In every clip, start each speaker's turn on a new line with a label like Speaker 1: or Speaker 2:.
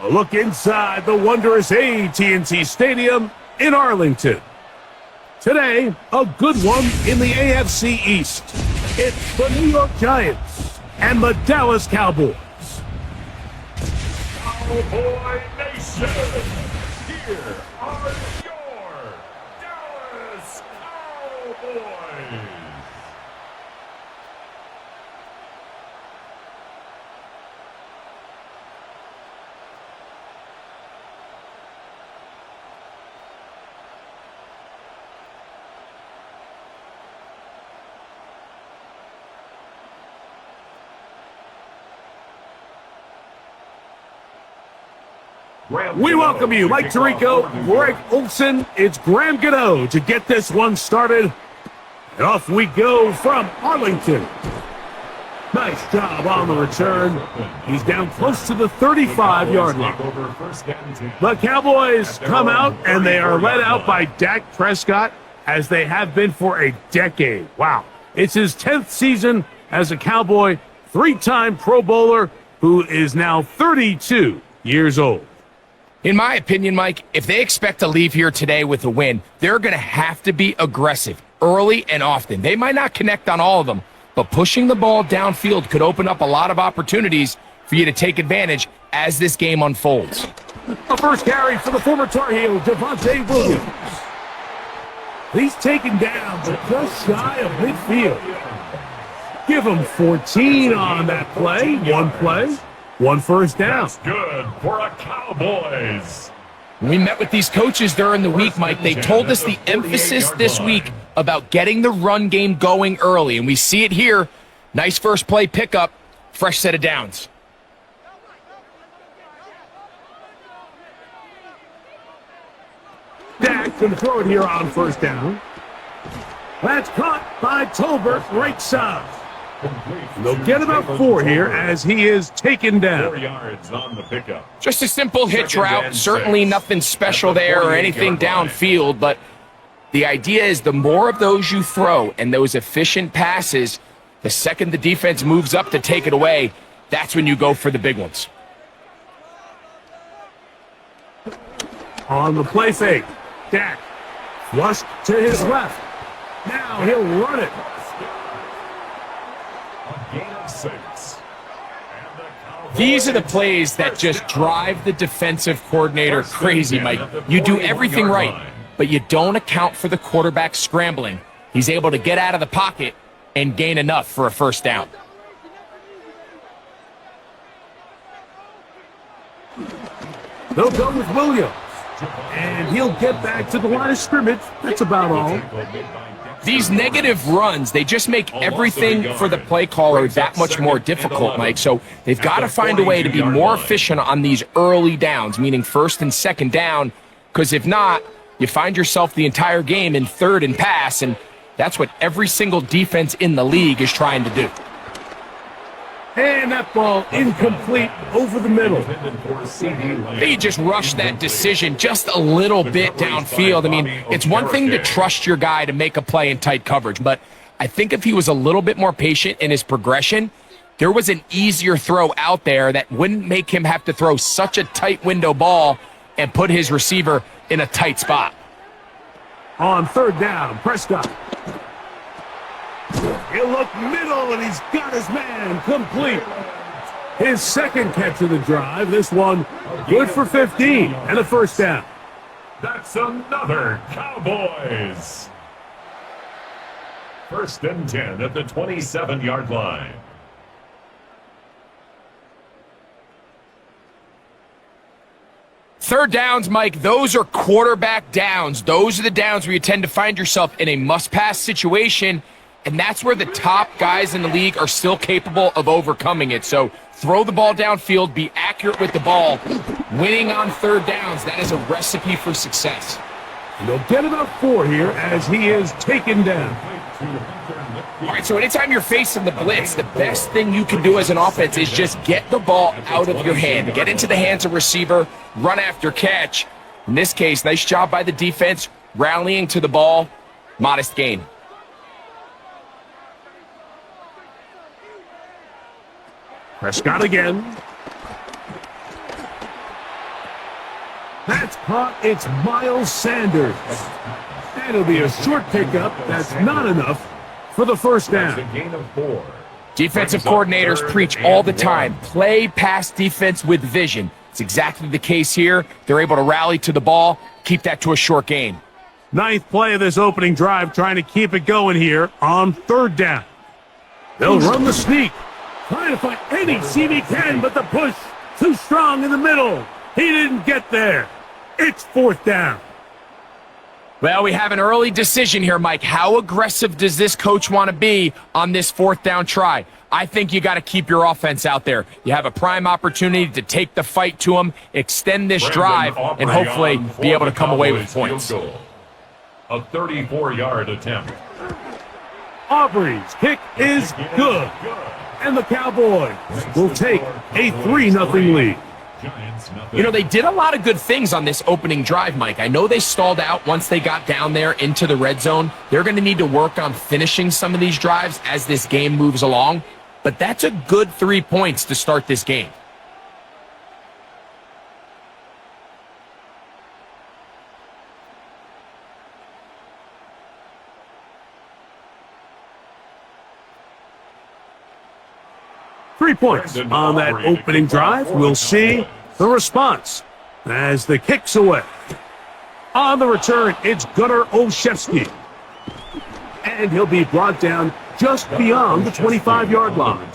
Speaker 1: A look inside the wondrous AT&T Stadium in Arlington. Today, a good one in the AFC East. It's the New York Giants and the Dallas Cowboys.
Speaker 2: Cowboy Nation, here are your Dallas Cowboys.
Speaker 1: We welcome you, Mike Tirico, Greg Olson. It's Graham Gano to get this one started. And off we go from Arlington. Nice job on the return. He's down close to the 35-yard line. The Cowboys come out, and they are led out by Dak Prescott, as they have been for a decade. Wow. It's his 10th season as a Cowboy, three-time Pro Bowler, who is now 32 years old.
Speaker 3: In my opinion, Mike, if they expect to leave here today with a win, they're going to have to be aggressive early and often. They might not connect on all of them, but pushing the ball downfield could open up a lot of opportunities for you to take advantage as this game unfolds.
Speaker 1: A first carry for the former Tar Heel, Javonte Williams. He's taken down, but just shy of midfield. Give him 14 on that play. One first down.
Speaker 2: That's good for a Cowboys.
Speaker 3: We met with these coaches during the week, Mike. They told us the emphasis this week about getting the run game going early, and we see it here. Nice first play pickup, fresh set of downs.
Speaker 1: Dak can throw it here on first down. That's caught by Tolbert, right side. They'll get about 4 here as he is taken down.
Speaker 2: 4 yards on the pickup.
Speaker 3: Just a simple hitch route. Certainly nothing special there or anything downfield, but the idea is the more of those you throw and those efficient passes, the second the defense moves up to take it away, that's when you go for the big ones.
Speaker 1: On the play fake, Dak flushed to his left. Now he'll run it.
Speaker 2: Gain of 6.
Speaker 3: These are the plays that just drive the defensive coordinator crazy, Mike. You do everything right, but you don't account for the quarterback scrambling. He's able to get out of the pocket and gain enough for a first down.
Speaker 1: They'll go with Williams, and he'll get back to the line of scrimmage. That's about all.
Speaker 3: These negative runs, they just make everything for the play caller that much more difficult, Mike. So they've got to find a way to be more efficient on these early downs, meaning first and second down, because if not, you find yourself the entire game in third and pass, and that's what every single defense in the league is trying to do.
Speaker 1: And that ball incomplete over the middle.
Speaker 3: They just rushed that decision just a little bit downfield. I mean, it's one thing to trust your guy to make a play in tight coverage, but I think if he was a little bit more patient in his progression, there was an easier throw out there that wouldn't make him have to throw such a tight window ball and put his receiver in a tight spot.
Speaker 1: On third down, Prescott. He'll look middle, and he's got his man complete. His second catch of the drive. This one good for 15 and a first down.
Speaker 2: That's another Cowboys. First and 10 at the 27-yard line.
Speaker 3: Third downs, Mike, those are quarterback downs. Those are the downs where you tend to find yourself in a must-pass situation, and that's where the top guys in the league are still capable of overcoming it. So throw the ball downfield, be accurate with the ball. Winning on third downs, that is a recipe for success.
Speaker 1: And they'll get about 4 here as he is taken down.
Speaker 3: All right, so anytime you're facing the blitz, the best thing you can do as an offense is just get the ball out of your hand. Get into the hands of receiver, run after catch. In this case, nice job by the defense, rallying to the ball, modest gain.
Speaker 1: Prescott again. That's caught. It's Miles Sanders. And it'll be a short pickup. That's not enough for the first down.
Speaker 2: That's a gain of 4.
Speaker 3: Defensive coordinators preach all the time, play pass defense with vision. It's exactly the case here. They're able to rally to the ball, keep that to a short gain.
Speaker 1: Ninth play of this opening drive, trying to keep it going here on third down. They'll run the sneak, trying to find any seam he can, but the push too strong in the middle. He didn't get there. It's fourth down.
Speaker 3: Well, we have an early decision here, Mike. How aggressive does this coach want to be on this fourth down try? I think you got to keep your offense out there. You have a prime opportunity to take the fight to them, extend this drive, and hopefully be able to come away with points.
Speaker 2: A 34-yard attempt.
Speaker 1: Aubrey's kick is good. And the Cowboys will take a 3-0 lead.
Speaker 3: You know, they did a lot of good things on this opening drive, Mike. I know they stalled out once they got down there into the red zone. They're going to need to work on finishing some of these drives as this game moves along. But that's a good 3 points to start this game.
Speaker 1: Three points on that opening drive. We'll see the response as the kick's away. On the return, it's Gunnar Olszewski. And he'll be brought down just beyond the 25-yard line.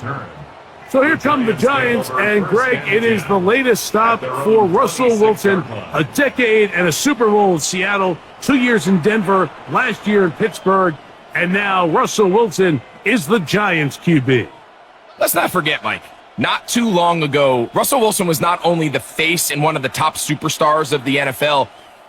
Speaker 1: So here come the Giants, and Greg, it is the latest stop for Russell Wilson. A decade and a Super Bowl in Seattle, 2 years in Denver, last year in Pittsburgh, and now Russell Wilson is the Giants QB.
Speaker 3: Let's not forget, Mike, not too long ago, Russell Wilson was not only the face and one of the top superstars of the NFL,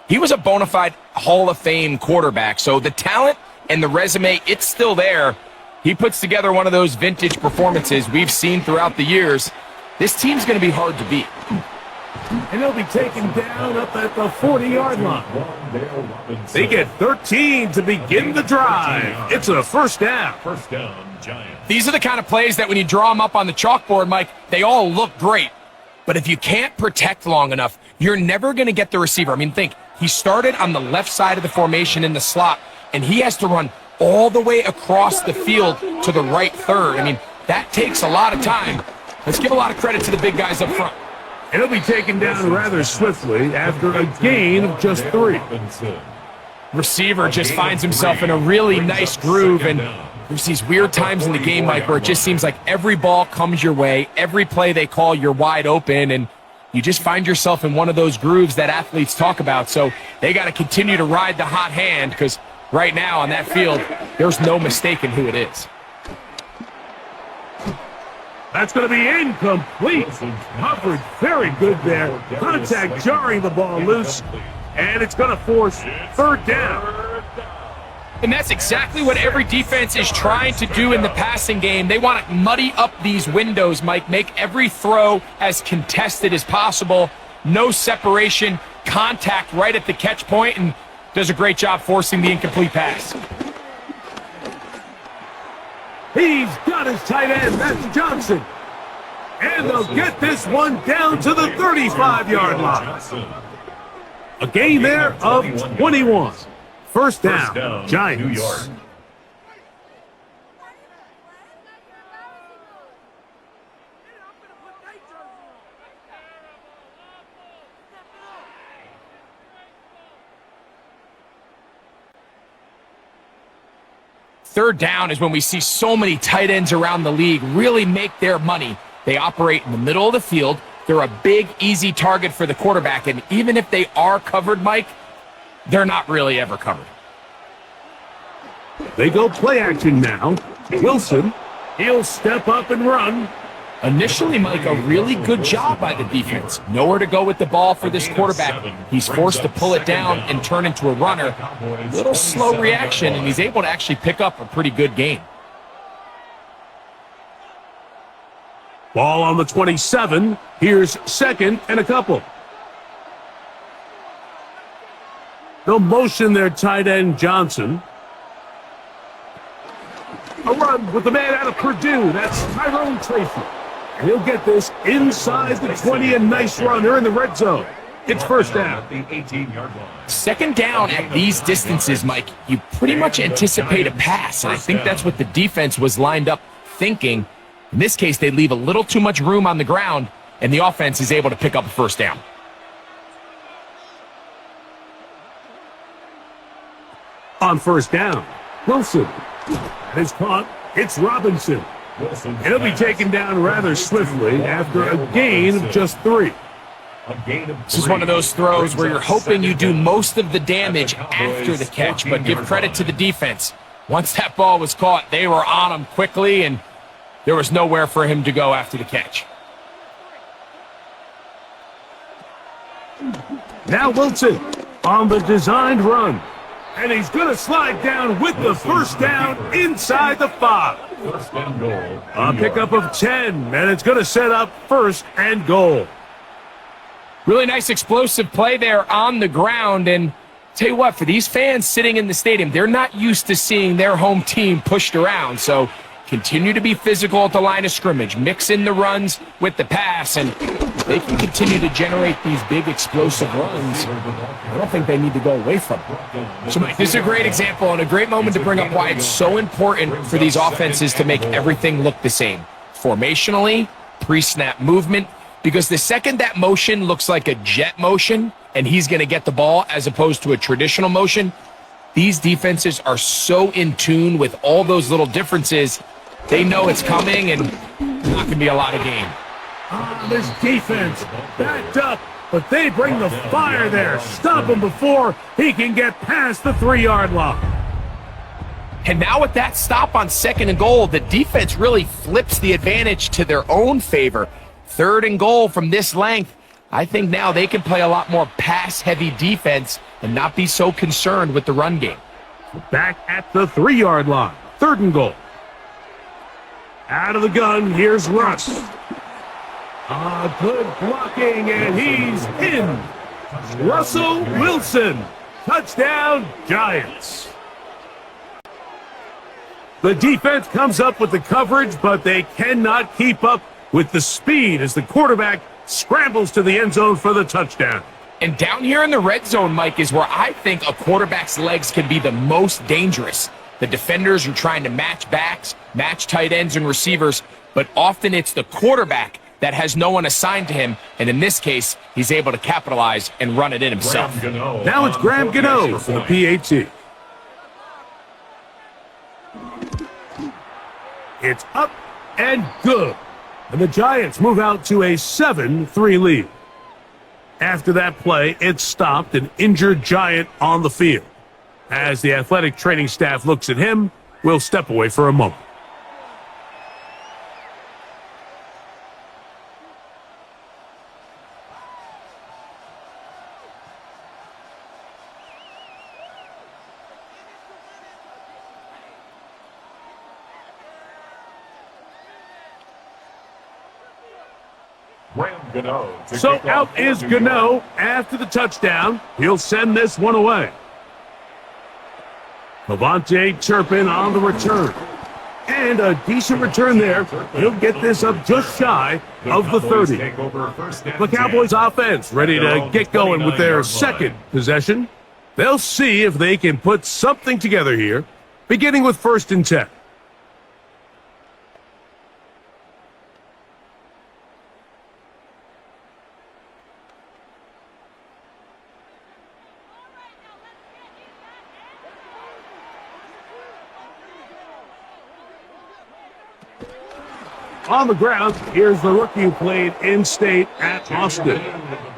Speaker 3: he was a bona fide Hall of Fame quarterback. So the talent and the resume, it's still there. He puts together one of those vintage performances we've seen throughout the years. This team's going to be hard to beat.
Speaker 1: And they'll be taken down up at the 40-yard line. They get 13 to begin the drive. It's a first down.
Speaker 2: First down, Giants.
Speaker 3: These are the kind of plays that when you draw them up on the chalkboard, Mike, they all look great. But if you can't protect long enough, you're never going to get the receiver. I mean, think, he started on the left side of the formation in the slot, and he has to run all the way across the field to the right third. I mean, that takes a lot of time. Let's give a lot of credit to the big guys up front.
Speaker 1: And he'll be taken down rather swiftly after a gain of just 3.
Speaker 3: Receiver just finds himself in a really nice groove, and there's these weird times in the game, Mike, where it just seems like every ball comes your way, every play they call, you're wide open, and you just find yourself in one of those grooves that athletes talk about. So they got to continue to ride the hot hand, because right now on that field, there's no mistaking who it is.
Speaker 1: That's going to be incomplete. Coverage very good there. Contact jarring the ball loose, and it's going to force third down.
Speaker 3: And that's exactly what every defense is trying to do in the passing game. They want to muddy up these windows, Mike, make every throw as contested as possible. No separation, contact right at the catch point, and does a great job forcing the incomplete pass.
Speaker 1: He's got his tight end. That's Johnson. And they'll get this one down to the 35-yard line. A gain there of 21. First down, Giants.
Speaker 2: New York.
Speaker 3: Third down is when we see so many tight ends around the league really make their money. They operate in the middle of the field. They're a big, easy target for the quarterback, and even if they are covered, Mike, they're not really ever covered.
Speaker 1: They go play action now. Wilson, he'll step up and run.
Speaker 3: Initially, Mike, a really good job by the defense. Nowhere to go with the ball for this quarterback. He's forced to pull it down and turn into a runner. Little slow reaction, and he's able to actually pick up a pretty good gain.
Speaker 1: Ball on the 27. Here's second and a couple. They'll motion their tight end, Johnson. A run with the man out of Purdue. That's Tyrone Tracy. And he'll get this inside the 20. A nice run. They're in the red zone. It's first down.
Speaker 2: At the 18-yard line.
Speaker 3: Second down at these distances, Mike, you pretty much anticipate a pass, and I think that's what the defense was lined up thinking. In this case, they leave a little too much room on the ground, and the offense is able to pick up a first down.
Speaker 1: On first down, Wilson. And it's caught. It's Robinson. He'll be taken down rather swiftly after a gain of just 3.
Speaker 3: This is one of those throws where you're hoping you do most of the damage after the catch, but give credit to the defense. Once that ball was caught, they were on him quickly, and there was nowhere for him to go after the catch.
Speaker 1: Now Wilson on the designed run. And he's going to slide down with the first down inside the 5.
Speaker 2: First and goal.
Speaker 1: A pickup of 10, and it's going to set up first and goal.
Speaker 3: Really nice explosive play there on the ground, and tell you what, for these fans sitting in the stadium, they're not used to seeing their home team pushed around, so continue to be physical at the line of scrimmage, mix in the runs with the pass, and they can continue to generate these big explosive runs. I don't think they need to go away from it. So, Mike, this is a great example and a great moment to bring up why it's so important for these offenses to make everything look the same. Formationally, pre-snap movement, because the second that motion looks like a jet motion and he's going to get the ball as opposed to a traditional motion, these defenses are so in tune with all those little differences. They know it's coming, and there's not going to be a lot of gain.
Speaker 1: This defense backed up, but they bring the fire there. Stop him before he can get past the 3-yard line.
Speaker 3: And now with that stop on second and goal, the defense really flips the advantage to their own favor. Third and goal from this length. I think now they can play a lot more pass-heavy defense and not be so concerned with the run game.
Speaker 1: Back at the 3-yard line. Third and goal. Out of the gun, here's Russ. Good blocking, and he's in. Russell Wilson. Touchdown, Giants. The defense comes up with the coverage, but they cannot keep up with the speed as the quarterback scrambles to the end zone for the touchdown.
Speaker 3: And down here in the red zone, Mike, is where I think a quarterback's legs can be the most dangerous. The defenders are trying to match backs, match tight ends and receivers, but often it's the quarterback that has no one assigned to him, and in this case, he's able to capitalize and run it in himself.
Speaker 1: Now it's Graham Gano for the PAT. It's up and good. And the Giants move out to a 7-3 lead. After that play, it stopped an injured Giant on the field. As the athletic training staff looks at him, we'll step away for a moment. So out is Gano after the touchdown. He'll send this one away. Levante Turpin on the return. And a decent return there. He'll get this up just shy of the 30. The Cowboys offense ready to get going with their second possession. They'll see if they can put something together here, beginning with 1st and 10. On the ground, here's the rookie who played in-state at Austin.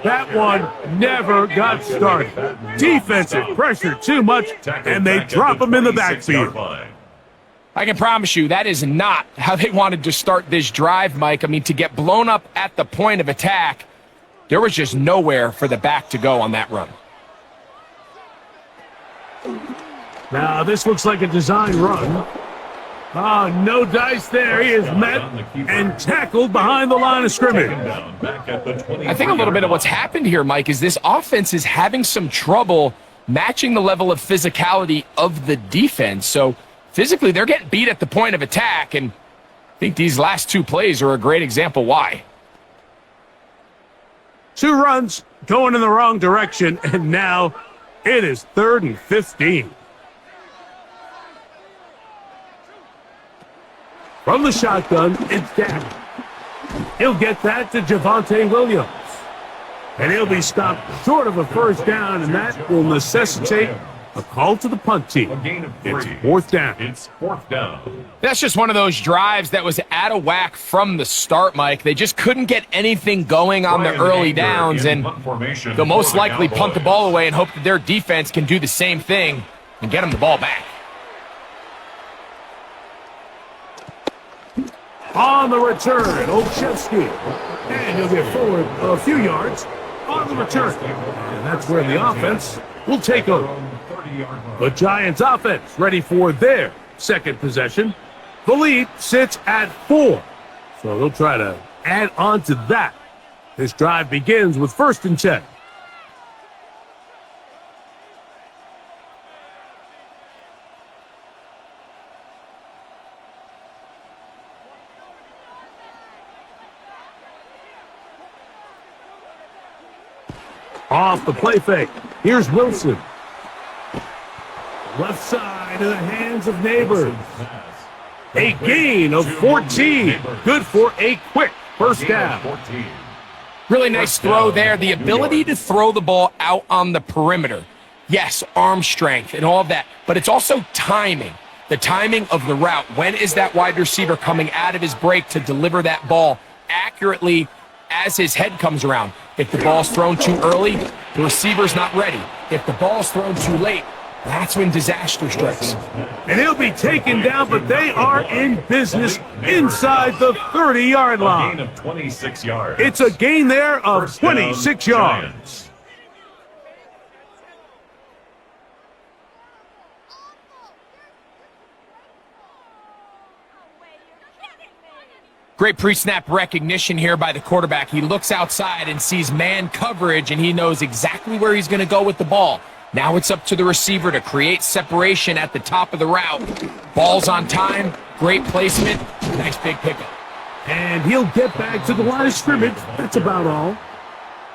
Speaker 1: That one never got started. Defensive pressure too much, and they drop him in the backfield.
Speaker 3: I can promise you that is not how they wanted to start this drive, Mike. I mean, to get blown up at the point of attack, there was just nowhere for the back to go on that run.
Speaker 1: Now, this looks like a design run. No dice there. He is met and tackled behind the line of scrimmage.
Speaker 3: I think a little bit of what's happened here, Mike, is this offense is having some trouble matching the level of physicality of the defense. So physically, they're getting beat at the point of attack, and I think these last two plays are a great example why.
Speaker 1: 2 runs going in the wrong direction, and now it is 3rd and 15. From the shotgun, it's down. He'll get that to Javonte Williams. And he'll be stopped short of a first down, and that will necessitate a call to the punt team. It's 4th down.
Speaker 2: It's 4th down.
Speaker 3: That's just one of those drives that was out of whack from the start, Mike. They just couldn't get anything going on the early downs, and they'll most likely punt the ball away and hope that their defense can do the same thing and get them the ball back.
Speaker 1: On the return, Olszewski. And he'll get forward a few yards on the return. And that's where the offense will take over. The Giants offense ready for their second possession. The lead sits at 4. So they'll try to add on to that. This drive begins with 1st and 10. Off the play fake. Here's Wilson. Left side in the hands of Neighbors. A gain of 14. Good for a quick first down.
Speaker 3: Really nice throw there. The ability to throw the ball out on the perimeter. Yes, arm strength and all of that, but it's also timing. The timing of the route. When is that wide receiver coming out of his break to deliver that ball accurately as his head comes around? If the ball's thrown too early, the receiver's not ready. If the ball's thrown too late, that's when disaster strikes.
Speaker 1: And he'll be taken down, but they are in business inside the 30-yard line.
Speaker 2: A gain of 26 yards.
Speaker 1: It's a gain there of 26 yards.
Speaker 3: Great pre-snap recognition here by the quarterback. He looks outside and sees man coverage, and he knows exactly where he's going to go with the ball. Now it's up to the receiver to create separation at the top of the route. Ball's on time, great placement, nice big pickup.
Speaker 1: And he'll get back to the line of scrimmage. That's about all.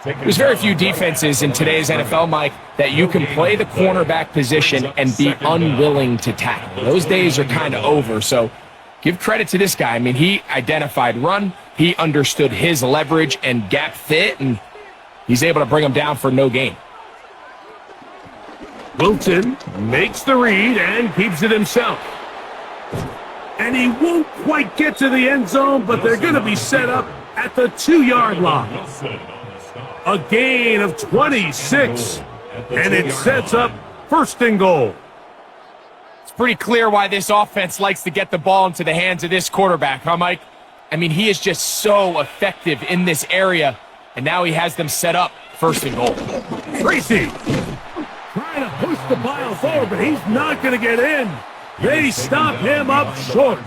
Speaker 3: There's very few defenses in today's NFL, Mike, that you can play the cornerback position and be unwilling to tackle. Those days are kind of over, so give credit to this guy. I mean, he identified run, he understood his leverage and gap fit, and he's able to bring him down for no gain.
Speaker 1: Wilson makes the read and keeps it himself. And he won't quite get to the end zone, but they're going to be set up at the 2-yard line. A gain of 26, and it sets up 1st and goal.
Speaker 3: It's pretty clear why this offense likes to get the ball into the hands of this quarterback, huh, Mike? I mean, he is just so effective in this area, and now he has them set up 1st and goal.
Speaker 1: Tracy trying to push the pile forward, but he's not going to get in. They stop him up short.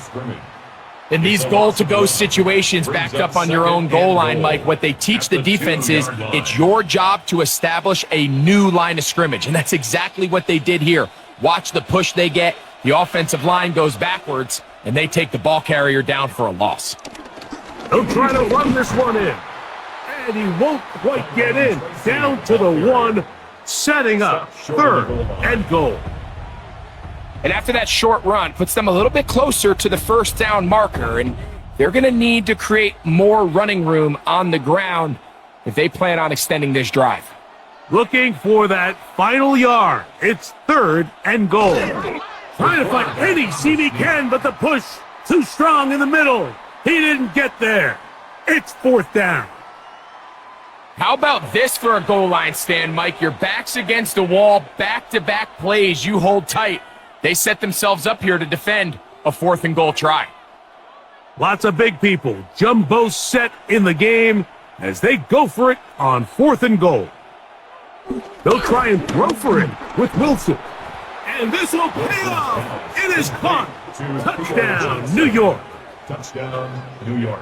Speaker 3: In these goal-to-go situations backed up on your own goal line, Mike, what they teach the defense is it's your job to establish a new line of scrimmage, and that's exactly what they did here. Watch the push they get. The offensive line goes backwards, and they take the ball carrier down for a loss.
Speaker 1: They'll try to run this one in, and he won't quite get in. Down to the 1, setting up 3rd and goal.
Speaker 3: And after that short run, puts them a little bit closer to the 1st down marker, and they're going to need to create more running room on the ground if they plan on extending this drive.
Speaker 1: Looking for that final yard. It's 3rd and goal. Trying to find any seam he can, but the push too strong in the middle. He didn't get there. It's 4th down.
Speaker 3: How about this for a goal line stand, Mike? Your back's against the wall, back-to-back plays, you hold tight. They set themselves up here to defend a 4th and goal try.
Speaker 1: Lots of big people. Jumbo set in the game as they go for it on 4th and goal. They'll try and throw for it with Wilson. And this will pay off. It is caught. Touchdown, New York.
Speaker 2: Touchdown, New York.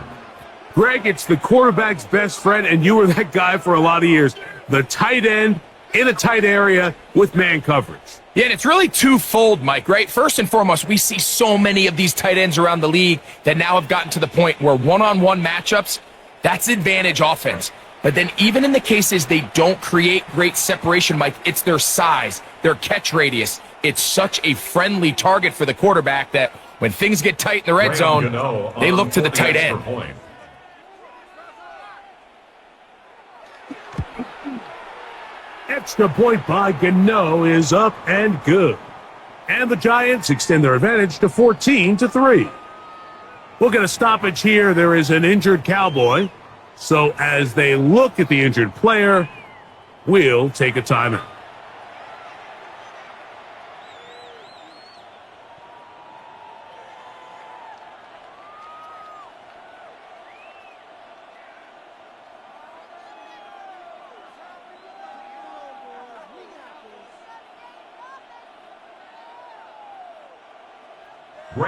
Speaker 1: Greg, it's the quarterback's best friend, and you were that guy for a lot of years. The tight end in a tight area with man coverage.
Speaker 3: Yeah, and it's really twofold, Mike, right? First and foremost, we see so many of these tight ends around the league that now have gotten to the point where one-on-one matchups, that's advantage offense. But then even in the cases they don't create great separation, Mike, it's their size, their catch radius. It's such a friendly target for the quarterback that when things get tight in the red zone, they look to the tight end.
Speaker 1: Extra point by Gano is up and good. And the Giants extend their advantage to 14-3. We'll get a stoppage here. There is an injured Cowboy. So as they look at the injured player, we'll take a timeout.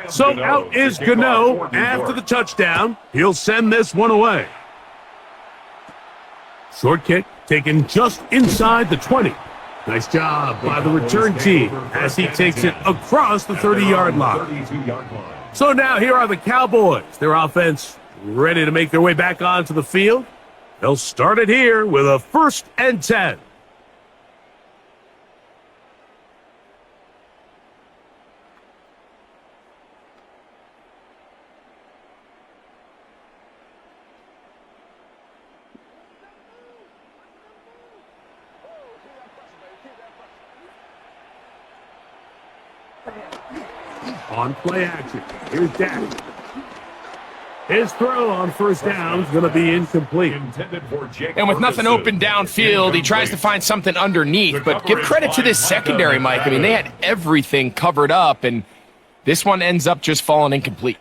Speaker 1: So out is Gano after the touchdown. He'll send this one away. Short kick taken just inside the 20. Nice job by the return team as he takes it across the 30-yard line. So now here are the Cowboys. Their offense ready to make their way back onto the field. They'll start it here with a 1st and 10. On play action, here's Dak. His throw on 1st down is going to be incomplete.
Speaker 3: And with nothing open downfield, he tries to find something underneath. But give credit to this secondary, Mike. I mean, they had everything covered up, and this one ends up just falling incomplete.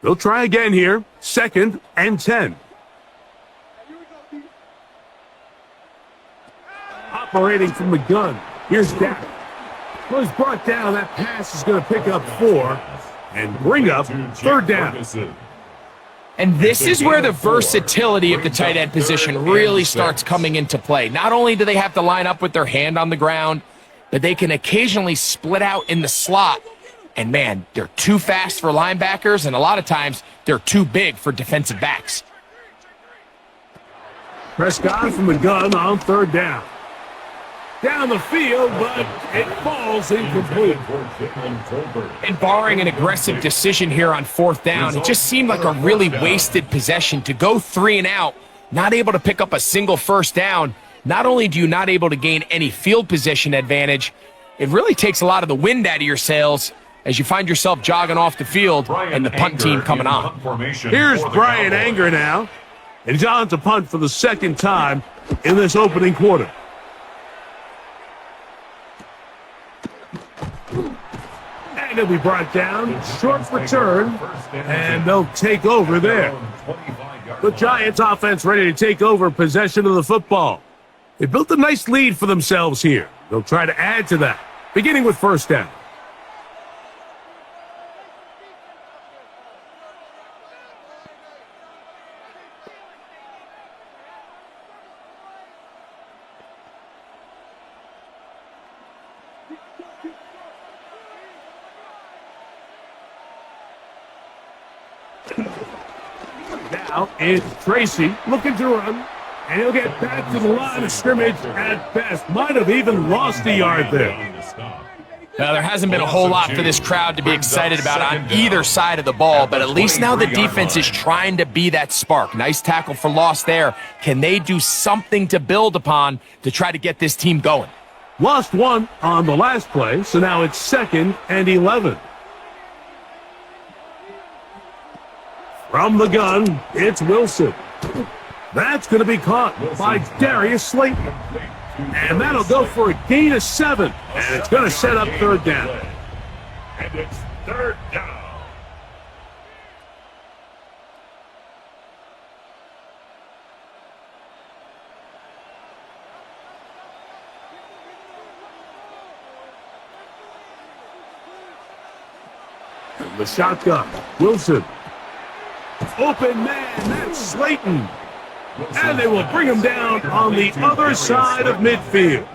Speaker 1: They'll try again here, 2nd and 10. Operating from the gun, here's Dak. Was brought down. That pass is going to pick up 4 and bring up 3rd down.
Speaker 3: And this is where the versatility of the tight end position really starts coming into play. Not only do they have to line up with their hand on the ground, but they can occasionally split out in the slot. And man, they're too fast for linebackers, and a lot of times they're too big for defensive backs.
Speaker 1: Prescott from the gun on 3rd down. Down the field, but it falls incomplete.
Speaker 3: And barring an aggressive decision here on 4th down, it just seemed like a really wasted possession to go 3 and out, not able to pick up a single 1st down. Not only do you not able to gain any field position advantage, it really takes a lot of the wind out of your sails as you find yourself jogging off the field and the punt team coming on.
Speaker 1: Here's Brian Anger now, and he's on to punt for the 2nd time in this opening quarter. And he'll be brought down, short return, and they'll take over there. The Giants offense ready to take over possession of the football. They built a nice lead for themselves here. They'll try to add to that, beginning with 1st down. Now it's Tracy looking to run, and he'll get back to the line of scrimmage at best. Might have even lost a yard there.
Speaker 3: Now, there hasn't been a whole lot for this crowd to be excited about on either side of the ball, but at least now the defense is trying to be that spark. Nice tackle for loss there. Can they do something to build upon to try to get this team going?
Speaker 1: Lost 1 on the last play, so now it's 2nd and 11. From the gun, it's Wilson. That's going to be caught by Darius Slayton. And that'll go for a gain of 7. And it's going to set up 3rd down.
Speaker 2: And it's 3rd down.
Speaker 1: And the shotgun, Wilson. Open man, that's Slayton. And they will bring him down on the other side of midfield.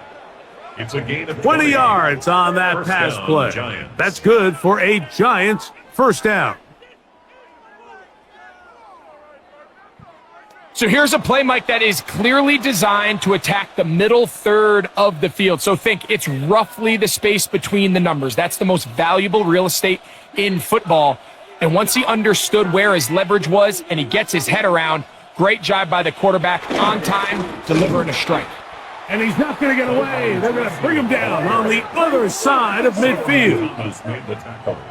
Speaker 2: It's a gain of
Speaker 1: 20 yards on that pass play. That's good for a Giants 1st down.
Speaker 3: So here's a play, Mike, that is clearly designed to attack the middle third of the field. So think it's roughly the space between the numbers. That's the most valuable real estate in football. And once he understood where his leverage was and he gets his head around, great job by the quarterback on time, delivering a strike.
Speaker 1: And he's not going to get away. They're going to bring him down on the other side of midfield.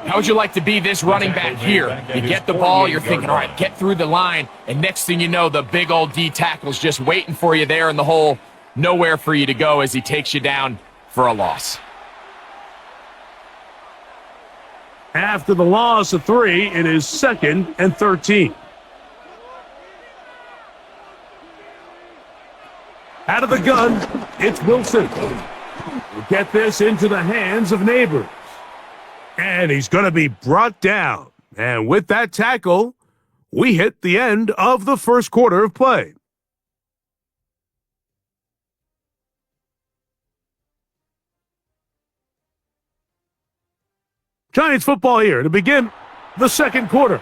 Speaker 3: How would you like to be this running back here? You get the ball, you're thinking, all right, get through the line, and next thing you know, the big old D tackle's just waiting for you there in the hole. Nowhere for you to go as he takes you down for a loss.
Speaker 1: After the loss of 3, it is 2nd and 13. Out of the gun, it's Wilson. We'll get this into the hands of Neighbors. And he's going to be brought down. And with that tackle, we hit the end of the first quarter of play. Giants football here to begin the second quarter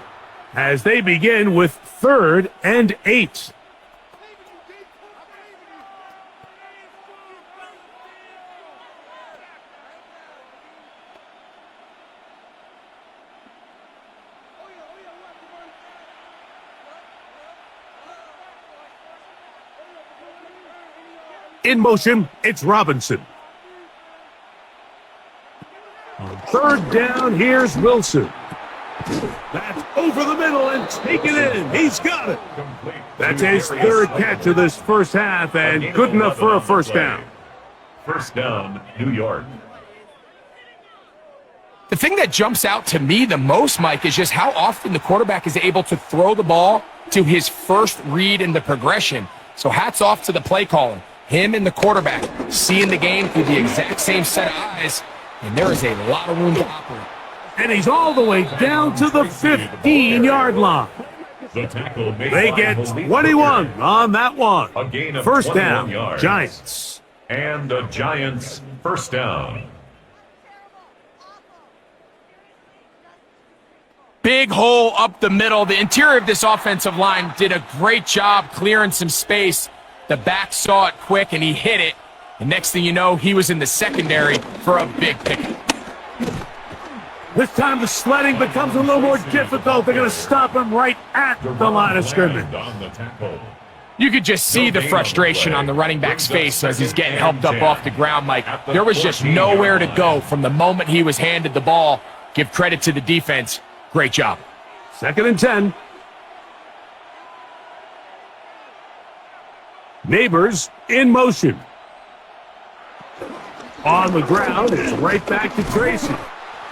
Speaker 1: as they begin with 3rd and 8. In motion, it's Robinson. On 3rd down, here's Wilson. That's over the middle and taken in. He's got it. That's his 3rd catch of this first half and good enough for a first down.
Speaker 2: First down, New York.
Speaker 3: The thing that jumps out to me the most, Mike, is just how often the quarterback is able to throw the ball to his first read in the progression. So hats off to the play calling. Him and the quarterback seeing the game through the exact same set of eyes, and there is a lot of room to operate.
Speaker 1: And he's all the way down to the 15-yard line. They get 21 on that one. First down, Giants.
Speaker 2: And the Giants first down.
Speaker 3: Big hole up the middle. The interior of this offensive line did a great job clearing some space. The back saw it quick, and he hit it. And next thing you know, he was in the secondary for a big pick.
Speaker 1: This time the sledding becomes a little more difficult. They're going to stop him right at the line of scrimmage.
Speaker 3: You could just see the frustration on the running back's face as he's getting helped up off the ground, Mike. There was just nowhere to go from the moment he was handed the ball. Give credit to the defense. Great job.
Speaker 1: 2nd and 10. Neighbors in motion. On the ground, it's right back to Tracy.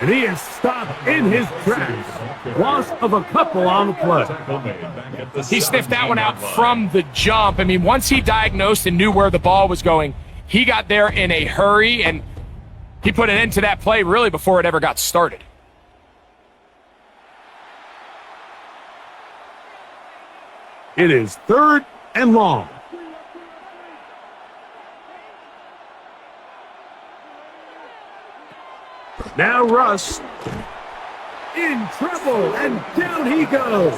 Speaker 1: And he is stopped in his tracks. Loss of a couple on the play.
Speaker 3: He sniffed that one out from the jump. I mean, once he diagnosed and knew where the ball was going, he got there in a hurry, and he put an end to that play really before it ever got started.
Speaker 1: It is 3rd and long. Now Russ in trouble, and down he goes.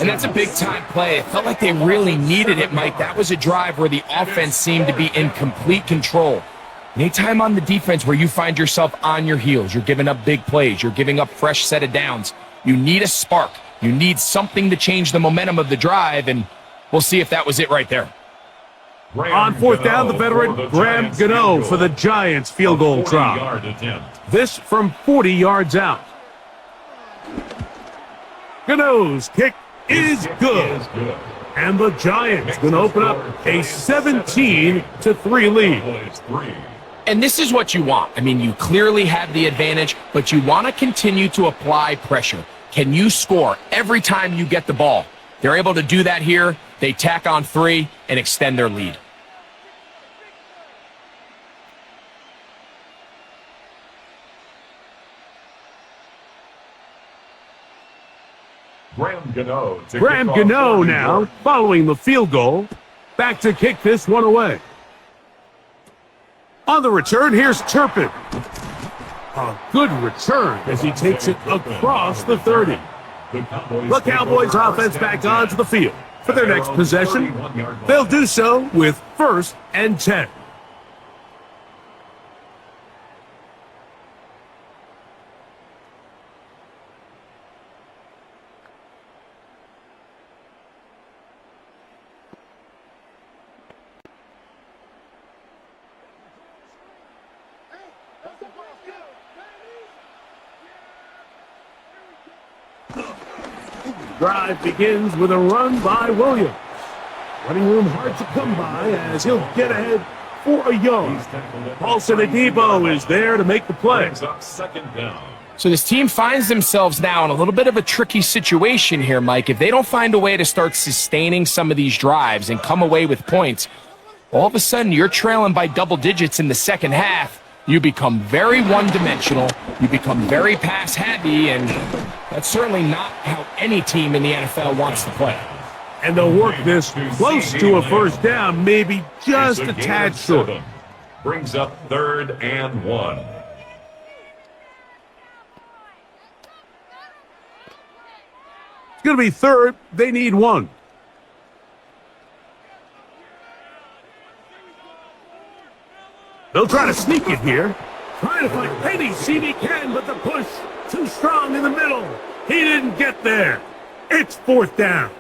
Speaker 3: And that's a big-time play. It felt like they really needed it, Mike. That was a drive where the offense seemed to be in complete control. Anytime on the defense where you find yourself on your heels, you're giving up big plays, you're giving up fresh set of downs, you need a spark. You need something to change the momentum of the drive, and we'll see if that was it right there.
Speaker 1: On 4th down, the veteran Graham Gano for the Giants field goal try. This from 40 yards out. Gano's kick is good. And the Giants going to open up a 17-3 lead.
Speaker 3: And this is what you want. I mean, you clearly have the advantage, but you want to continue to apply pressure. Can you score every time you get the ball? They're able to do that here. They tack on 3 and extend their lead.
Speaker 2: Graham
Speaker 1: Gano now, following the field goal, back to kick this one away. On the return, here's Turpin. A good return as he takes it across the 30. The Cowboys offense back onto the field. For their next possession, they'll do so with 1st and 10. Drive begins with a run by Williams. Running room hard to come by as he'll get ahead for a yard. Paulson Adebo is there to make the play.
Speaker 3: So this team finds themselves now in a little bit of a tricky situation here, Mike. If they don't find a way to start sustaining some of these drives and come away with points, all of a sudden you're trailing by double digits in the second half. You become very one-dimensional, you become very pass-heavy, and that's certainly not how any team in the NFL wants to play.
Speaker 1: And they'll work this close to a first down, maybe just a tad short.
Speaker 2: Brings up 3rd and 1.
Speaker 1: It's going to be 3rd. They need 1. They'll try to sneak it here. Trying to find any seam he can, but the push too strong in the middle. He didn't get there. It's 4th down.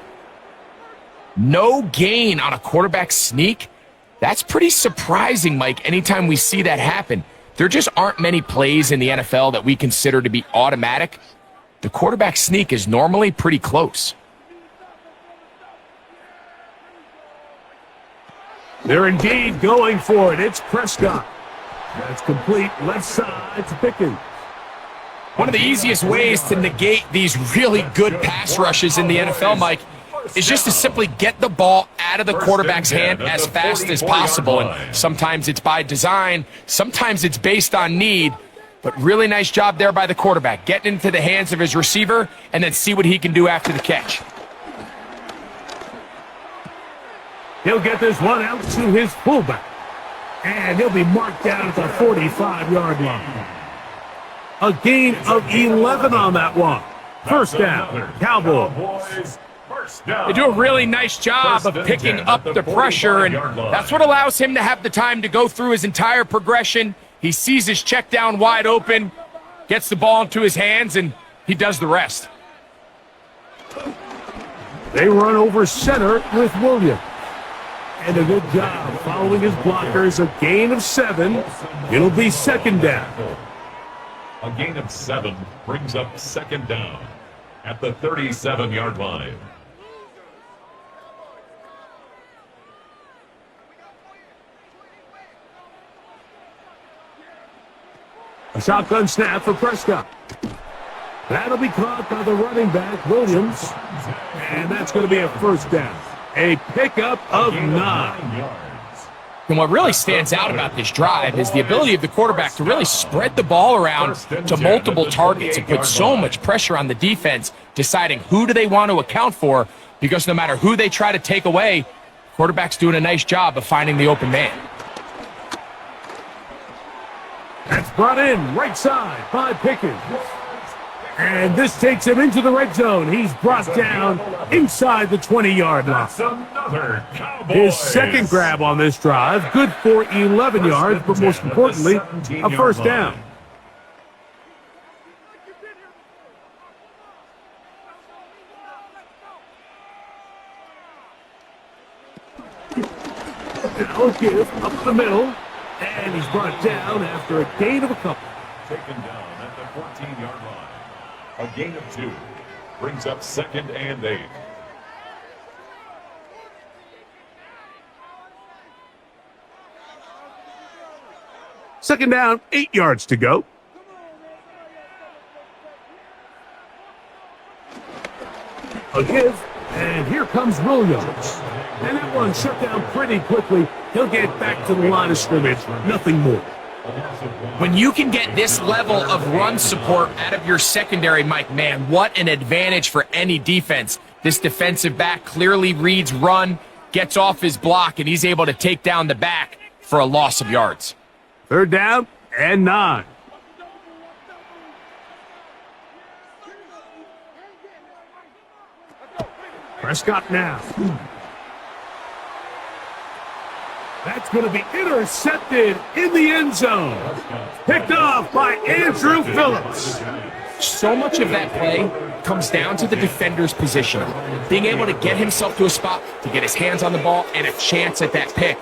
Speaker 3: No gain on a quarterback sneak? That's pretty surprising, Mike, anytime we see that happen. There just aren't many plays in the NFL that we consider to be automatic. The quarterback sneak is normally pretty close.
Speaker 1: They're indeed going for it. It's Prescott. That's complete left side to Pickens.
Speaker 3: One of the easiest ways to negate these really good pass rushes in the NFL, Mike, is just to simply get the ball out of the quarterback's hand as fast as possible. And sometimes it's by design, sometimes it's based on need, but really nice job there by the quarterback, getting into the hands of his receiver and then see what he can do after the catch.
Speaker 1: He'll get this one out to his fullback. And he'll be marked down at the 45-yard line. A gain of 11 on that one. First down, Cowboys.
Speaker 3: They do a really nice job of picking up the pressure, and that's what allows him to have the time to go through his entire progression. He sees his check down wide open, gets the ball into his hands, and he does the rest.
Speaker 1: They run over center with Williams. And a good job following his blockers. A gain of 7. It'll be 2nd down.
Speaker 2: A gain of 7 brings up 2nd down at the 37-yard line.
Speaker 1: A shotgun snap for Prescott. That'll be caught by the running back, Williams. And that's going to be a first down. A pickup of 9.
Speaker 3: And what really stands out about this drive is the ability of the quarterback to really spread the ball around to multiple targets and put so much pressure on the defense, deciding who do they want to account for, because no matter who they try to take away, quarterback's doing a nice job of finding the open man.
Speaker 1: That's brought in right side by Pickens. And this takes him into the red zone. He's brought down inside the 20-yard line. His second grab on this drive, good for 11 yards, but most importantly, a first down. Now a give up the middle, and he's brought down after a gain of a couple.
Speaker 2: Taken down at the 14-yard line. A gain of 2 brings up 2nd and 8.
Speaker 1: Second down, 8 yards to go. A give, and here comes Williams. And that one shut down pretty quickly. He'll get back to the line of scrimmage, nothing more.
Speaker 3: When you can get this level of run support out of your secondary, Mike, man, what an advantage for any defense. This defensive back clearly reads run, gets off his block, and he's able to take down the back for a loss of yards.
Speaker 1: Third down and 9. Prescott now. That's going to be intercepted in the end zone. Picked off by Andrew Phillips.
Speaker 3: So much of that play comes down to the defender's position. Being able to get himself to a spot, to get his hands on the ball, and a chance at that pick.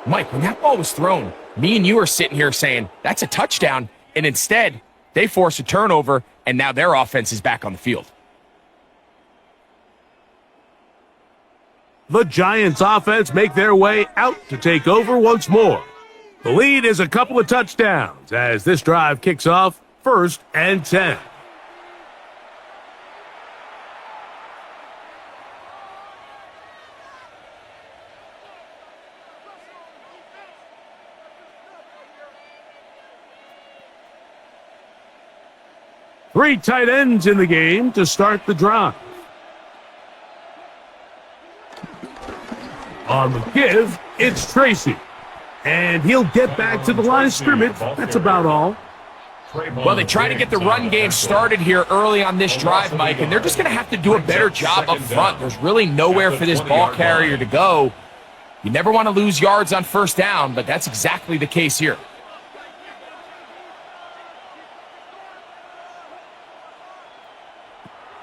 Speaker 3: Mike, when that ball was thrown, me and you are sitting here saying, that's a touchdown. And instead, they force a turnover, and now their offense is back on the field.
Speaker 1: The Giants offense make their way out to take over once more. The lead is a couple of touchdowns as this drive kicks off 1st and 10. Three tight ends in the game to start the drive. On the give, it's Tracy. And he'll get back to the line of scrimmage. That's about all.
Speaker 3: Well, they try to get the run game started here early on this drive, Mike, and they're just going to have to do a better job up front. There's really nowhere for this ball carrier to go. You never want to lose yards on 1st down, but that's exactly the case here.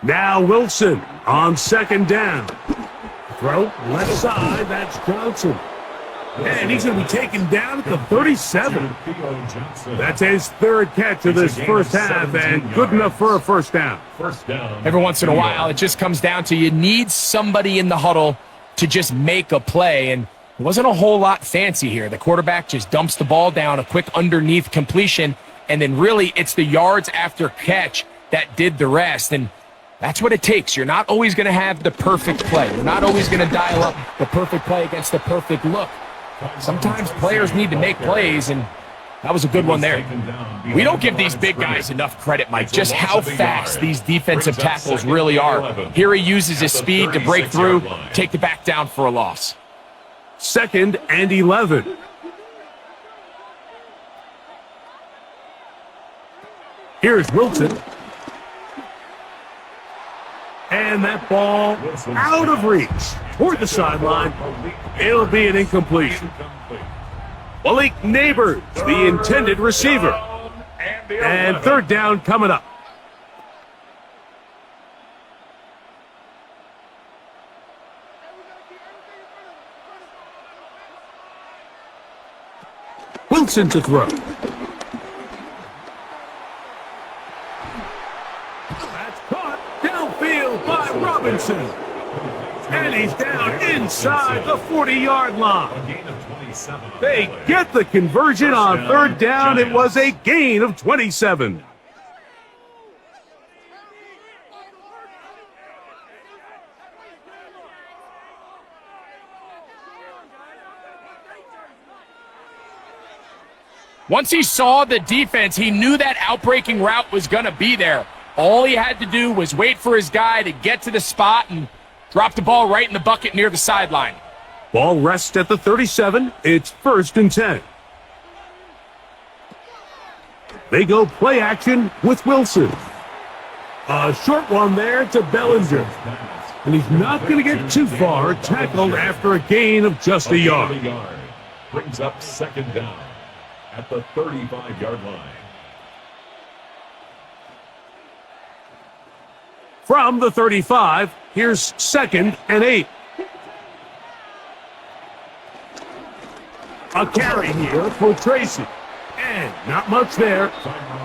Speaker 1: Now Wilson on 2nd down. Throw left side, that's Johnson. And he's going to be taken down at the 37. That's his 3rd catch of this first half, and good enough for a 1st down.
Speaker 3: Every once in a while, it just comes down to you need somebody in the huddle to just make a play, and it wasn't a whole lot fancy here. The quarterback just dumps the ball down, a quick underneath completion, and then really it's the yards after catch that did the rest, and that's what it takes. You're not always going to have the perfect play. You're not always going to dial up the perfect play against the perfect look. Sometimes players need to make plays, and that was a good one there. We don't give these big guys enough credit, Mike, just how fast these defensive tackles really are. Here he uses his speed to break through, take the back down for a loss.
Speaker 1: 2nd and 11. Here's Wilson. And that ball out of reach toward the sideline. It'll be an incompletion. Malik Neighbors, the intended receiver. And 3rd down coming up. Wilson to throw. That's caught downfield by Robinson. And he's down inside the 40-yard line. They get the conversion on 3rd down. It was a gain of 27.
Speaker 3: Once he saw the defense, he knew that outbreaking route was going to be there. All he had to do was wait for his guy to get to the spot and drop the ball right in the bucket near the sideline.
Speaker 1: Ball rests at the 37. It's 1st and 10. They go play action with Wilson. A short one there to Bellinger. And he's not going to get too far, tackled after a gain of just a yard.
Speaker 2: Brings up 2nd down at the 35-yard line.
Speaker 1: From the 35, here's 2nd and 8. A carry here for Tracy. And not much there.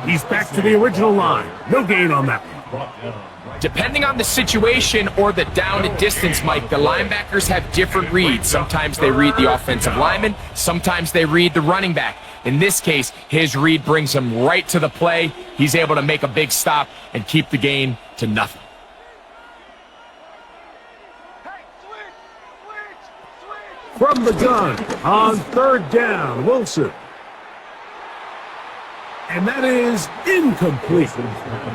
Speaker 1: He's back to the original line. No gain on that one.
Speaker 3: Depending on the situation or the down and distance, Mike, the linebackers have different reads. Sometimes they read the offensive lineman. Sometimes they read the running back. In this case, his read brings him right to the play. He's able to make a big stop and keep the gain to nothing.
Speaker 1: From the gun on 3rd down, Wilson. And that is incomplete.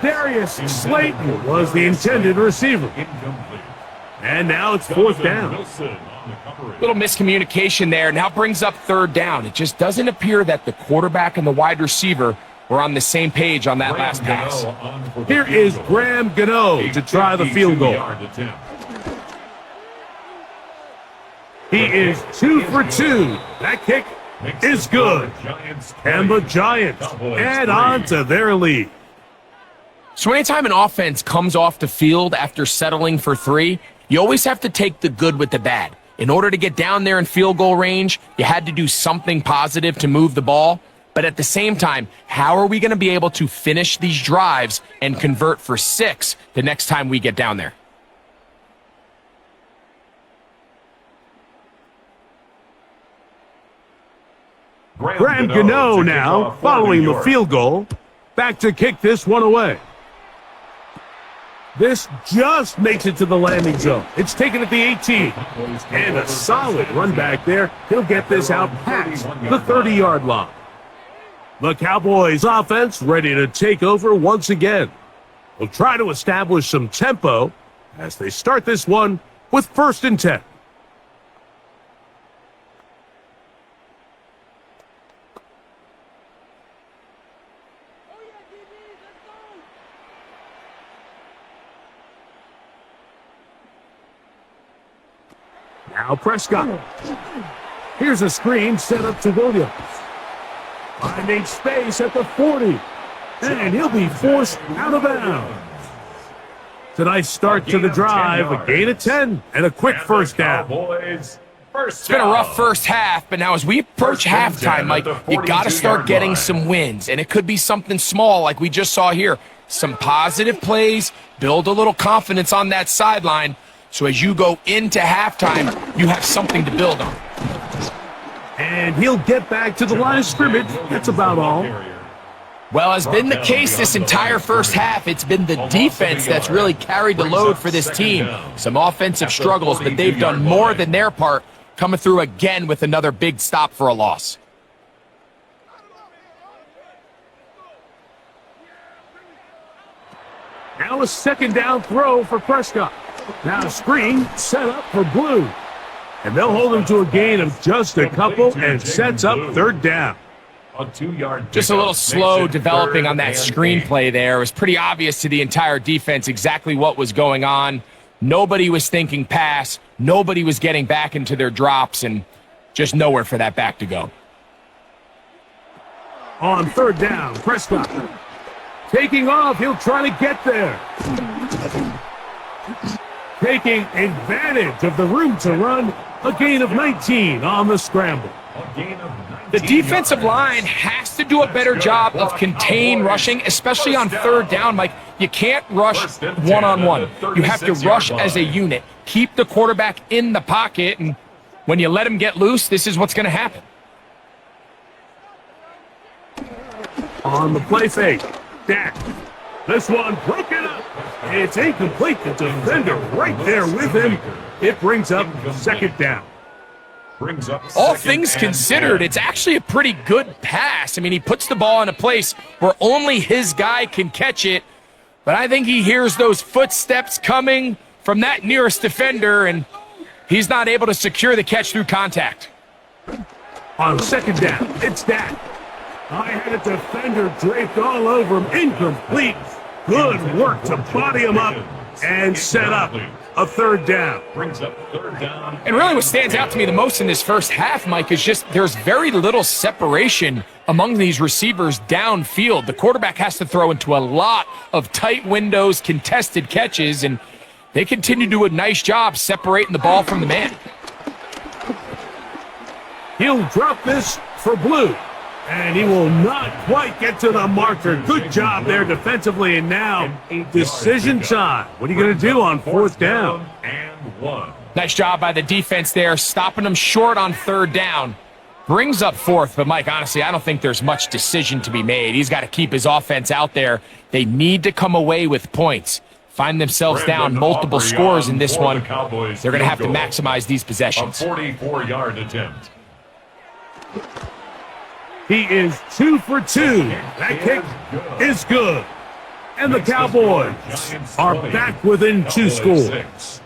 Speaker 1: Darius Slayton was the intended receiver. And now it's 4th down.
Speaker 3: Little miscommunication there. Now brings up 3rd down. It just doesn't appear that the quarterback and the wide receiver were on the same page on that last pass.
Speaker 1: Here is Graham Gano to try the field goal. He is 2 for 2. That kick is good. And the Giants add on to their lead.
Speaker 3: So anytime an offense comes off the field after settling for 3, you always have to take the good with the bad. In order to get down there in field goal range, you had to do something positive to move the ball. But at the same time, how are we going to be able to finish these drives and convert for 6 the next time we get down there?
Speaker 1: Graham Gano now, following the field goal, back to kick this one away. This just makes it to the landing zone. It's taken at the 18. And a solid run back there. He'll get this out past the 30-yard line. The Cowboys offense ready to take over once again. They'll try to establish some tempo as they start this one with 1st and 10. Now Prescott. Here's a screen set up to Williams. Finding space at the 40. And he'll be forced out of bounds. It's a nice start to the drive. A gain of 10 and a quick first down.
Speaker 3: It's been a rough first half, but now as we approach halftime, Mike, you got to start getting some wins. And it could be something small like we just saw here. Some positive plays, build a little confidence on that sideline. So as you go into halftime, you have something to build on.
Speaker 1: And he'll get back to the line of scrimmage. That's about all.
Speaker 3: Well, as been the case this entire first half, it's been the defense that's really carried the load for this team. Some offensive struggles, but they've done more than their part, coming through again with another big stop for a loss.
Speaker 1: Now a 2nd down throw for Prescott. Now a screen set up for Blue. And they'll hold him to a gain of just a couple and sets up 3rd down.
Speaker 3: Just a little slow developing on that screenplay there. It was pretty obvious to the entire defense exactly what was going on. Nobody was thinking pass. Nobody was getting back into their drops, and just nowhere for that back to go.
Speaker 1: On 3rd down, Prescott. Taking off, he'll try to get there. Taking advantage of the room to run, a gain of 19 on the scramble.
Speaker 3: The defensive line has to do a better job of contain rushing, especially on 3rd down. Mike, you can't rush one-on-one. You have to rush as a unit. Keep the quarterback in the pocket, and when you let him get loose, this is what's going to happen.
Speaker 1: On the play fake, Dak. This one broken up. It's incomplete. The defender right there with him. It brings up 2nd down.
Speaker 3: All things considered, it's actually a pretty good pass. I mean, he puts the ball in a place where only his guy can catch it, but I think he hears those footsteps coming from that nearest defender, and he's not able to secure the catch through contact.
Speaker 1: On 2nd down, it's Dak. I had a defender draped all over him. Incomplete. Good work to body him up and set up a 3rd down.
Speaker 3: And really what stands out to me the most in this first half, Mike, is just there's very little separation among these receivers downfield. The quarterback has to throw into a lot of tight windows, contested catches, and they continue to do a nice job separating the ball from the man.
Speaker 1: He'll drop this for Blue. And he will not quite get to the marker. Good job there defensively. And now, decision time. What are you going to do on 4th down?
Speaker 3: Nice job by the defense there, stopping them short on 3rd down. Brings up 4th, but Mike, honestly, I don't think there's much decision to be made. He's got to keep his offense out there. They need to come away with points. Find themselves down multiple scores in this one. They're going to have to maximize these possessions.
Speaker 2: A 44-yard attempt.
Speaker 1: He is 2 for 2. That kick is good. And the Cowboys are back within 2 scores.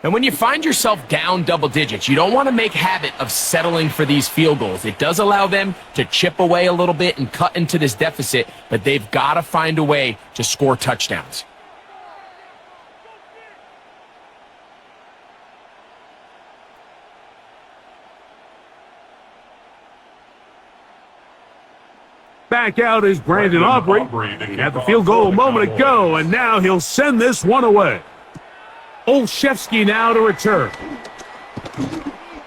Speaker 3: And when you find yourself down double digits, you don't want to make habit of settling for these field goals. It does allow them to chip away a little bit and cut into this deficit, but they've got to find a way to score touchdowns.
Speaker 1: back out is Brandon Aubrey. He had the field goal a moment ago, and now he'll send this one away. Olszewski now to return.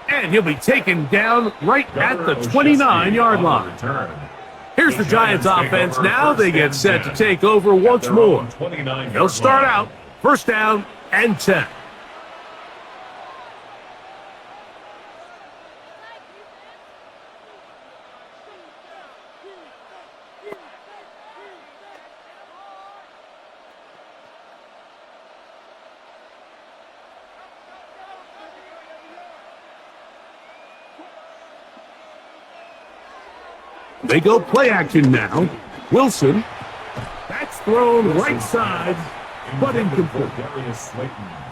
Speaker 1: And he'll be taken down right at the 29-yard line. Here's the Giants offense now. They get set to take over once more. They'll start out first down and 10. They go play action now. Wilson. That's thrown right side, but incomplete.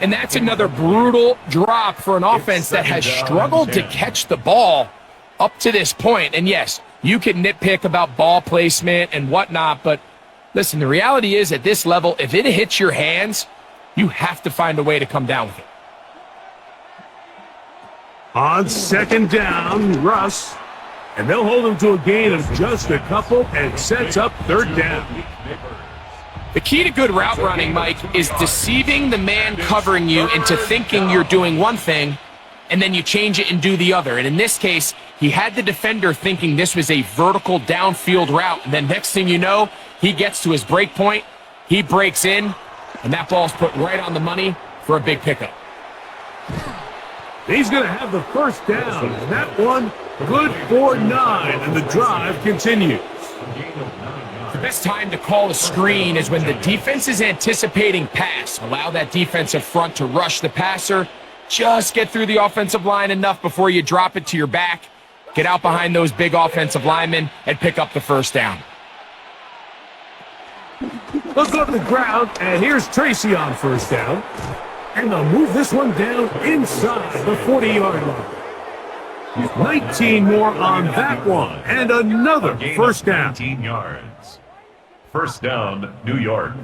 Speaker 3: And that's another brutal drop for an offense that has struggled to catch the ball up to this point. And yes, you can nitpick about ball placement and whatnot, but listen, the reality is at this level, if it hits your hands, you have to find a way to come down with it.
Speaker 1: On second down, Russ. And they'll hold him to a gain of just a couple and sets up third down.
Speaker 3: The key to good route running, Mike, is deceiving the man covering you into thinking you're doing one thing, and then you change it and do the other. And in this case, he had the defender thinking this was a vertical downfield route. And then next thing you know, he gets to his break point, he breaks in, and that ball's put right on the money for a big pickup.
Speaker 1: He's going to have the first down. And that one good for 9, and the drive continues.
Speaker 3: The best time to call a screen is when the defense is anticipating pass. Allow that defensive front to rush the passer. Just get through the offensive line enough before you drop it to your back. Get out behind those big offensive linemen and pick up the first down.
Speaker 1: Let's go to the ground, and here's Tracy on first down. And they'll move this one down inside the 40-yard line. 19 more on that one, and another first down.
Speaker 2: 19 yards. First down, New York.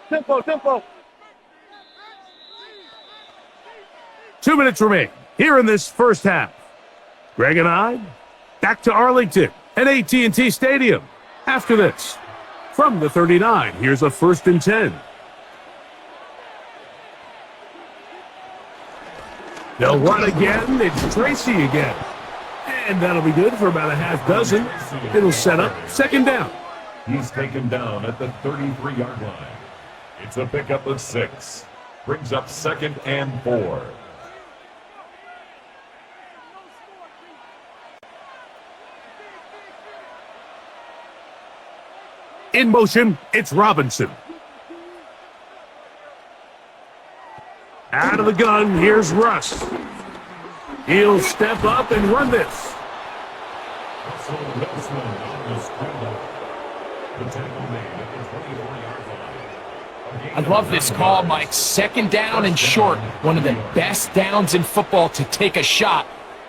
Speaker 1: Tempo. 2 minutes remain here in this first half. Greg and I back to Arlington at AT&T Stadium. After this, from the 39, here's a 1st and 10. They'll run again. It's Tracy again. And that'll be good for about a half dozen. It'll set up second down.
Speaker 2: He's taken down at the 33-yard line. It's a pickup of 6. Brings up 2nd and 4.
Speaker 1: In motion, it's Robinson. Out of the gun, here's Russ. He'll step up and run this.
Speaker 3: I love this call, Mike. 2nd down and short. One of the best downs in football to take a shot.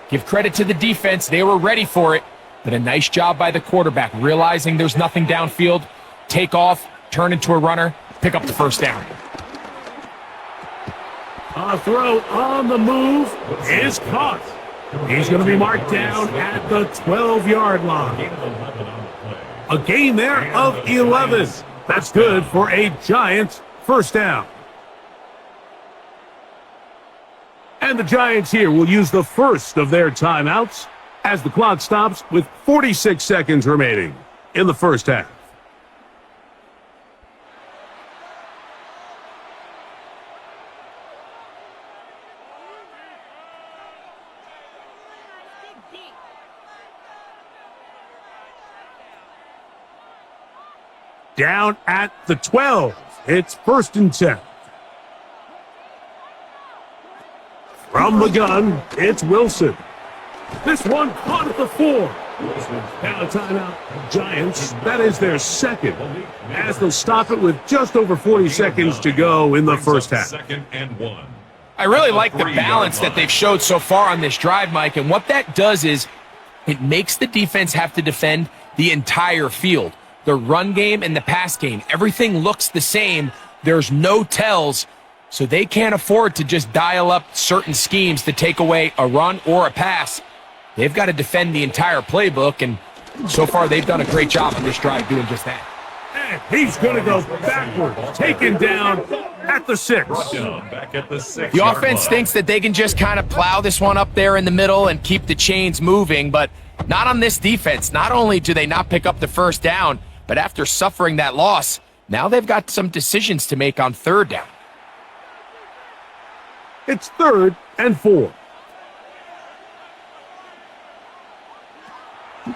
Speaker 3: Give credit to the defense. They were ready for it. But a nice job by the quarterback, realizing there's nothing downfield. Take off, turn into a runner, pick up the first down.
Speaker 1: A throw on the move is caught. He's going to be marked down at the 12-yard line. A gain there of 11. That's good for a Giants first down. And the Giants here will use the first of their timeouts as the clock stops with 46 seconds remaining in the first half. Down at the 12. It's 1st and 10. From the gun, it's Wilson. This one caught at the 4. Now a timeout, Giants. That is their second, as they'll stop it with just over 40 seconds to go in the first half.
Speaker 2: 2nd and 1.
Speaker 3: I really like the balance that they've showed so far on this drive, Mike, and what that does is it makes the defense have to defend the entire field. the run game and the pass game. Everything looks the same. There's no tells, so they can't afford to just dial up certain schemes to take away a run or a pass. They've got to defend the entire playbook, and so far they've done a great job on this drive doing just that.
Speaker 1: And he's going to go backwards, taken down at the 6.
Speaker 2: Back at the 6.
Speaker 3: The offense thinks that they can just kind of plow this one up there in the middle and keep the chains moving, but not on this defense. Not only do they not pick up the first down, but after suffering that loss, now they've got some decisions to make on third down.
Speaker 1: It's 3rd and 4.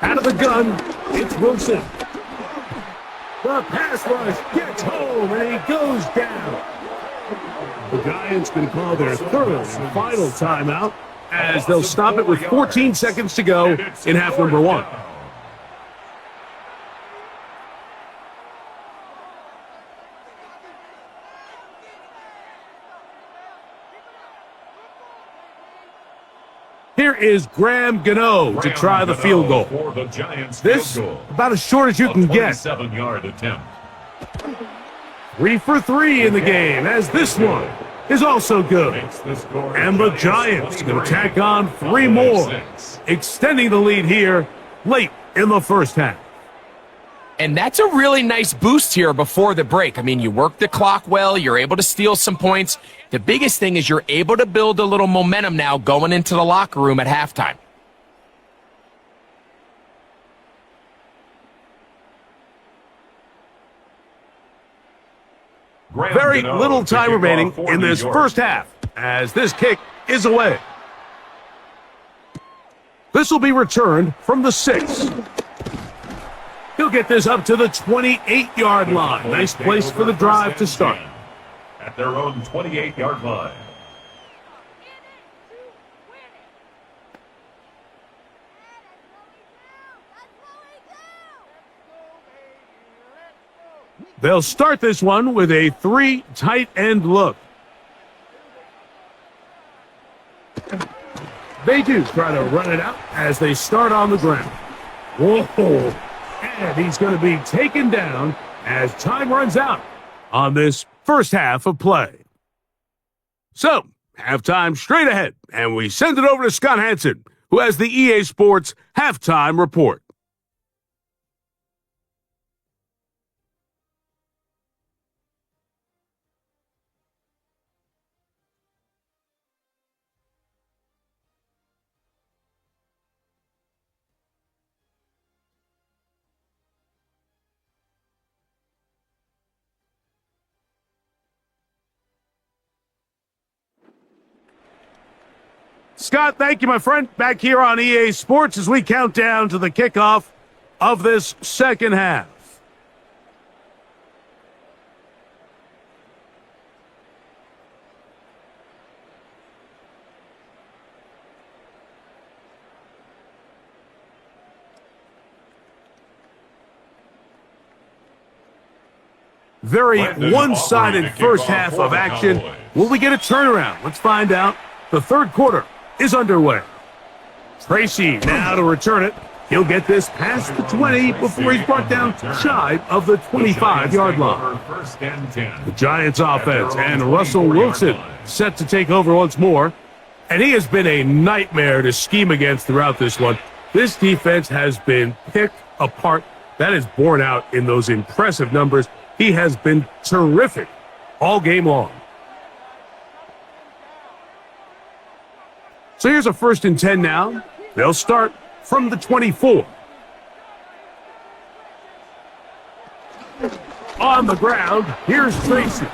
Speaker 1: Out of the gun, it's Wilson. The pass rush gets home, and he goes down. The Giants can call their 3rd and final timeout as they'll stop it with 14 seconds to go in half number 1. Here is Graham Gano to try the field goal. This, about as short as you can get.
Speaker 2: 7-yard attempt.
Speaker 1: 3 for 3 in the game, as this one is also good. And the Giants going to tack on 3 more, extending the lead here late in the first half.
Speaker 3: And that's a really nice boost here before the break. I mean, you work the clock well, you're able to steal some points. The biggest thing is you're able to build a little momentum now going into the locker room at halftime.
Speaker 1: Very little time remaining in this first half as this kick is away. This will be returned from the 6. He'll get this up to the 28-yard line. Nice place for the drive to start.
Speaker 2: At their own 28-yard line.
Speaker 1: They'll start this one with a 3 tight end look. They do try to run it out as they start on the ground. Whoa! And he's going to be taken down as time runs out on this first half of play. So, halftime straight ahead, and we send it over to Scott Hansen, who has the EA Sports Halftime Report. Scott, thank you, my friend. Back here on EA Sports as we count down to the kickoff of this second half. Very one-sided first half of action. Will we get a turnaround? Let's find out. The third quarter is underway. Tracy now to return it. He'll get this past the 20 before he's brought down shy of the 25-yard line. The Giants offense and Russell Wilson set to take over once more. And he has been a nightmare to scheme against throughout this one. This defense has been picked apart. That is borne out in those impressive numbers. He has been terrific all game long. So here's a 1st and 10 now. They'll start from the 24. On the ground, here's Tracy.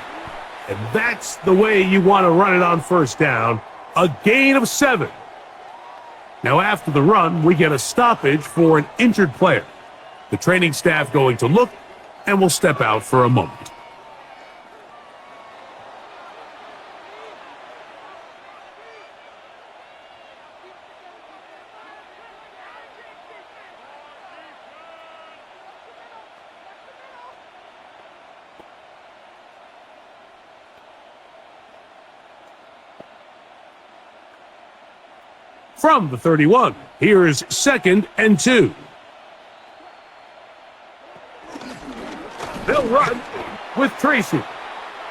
Speaker 1: And that's the way you want to run it on first down. A gain of 7. Now after the run, we get a stoppage for an injured player. The training staff going to look and will step out for a moment. From the 31, here's 2nd and 2. They'll run with Tracy.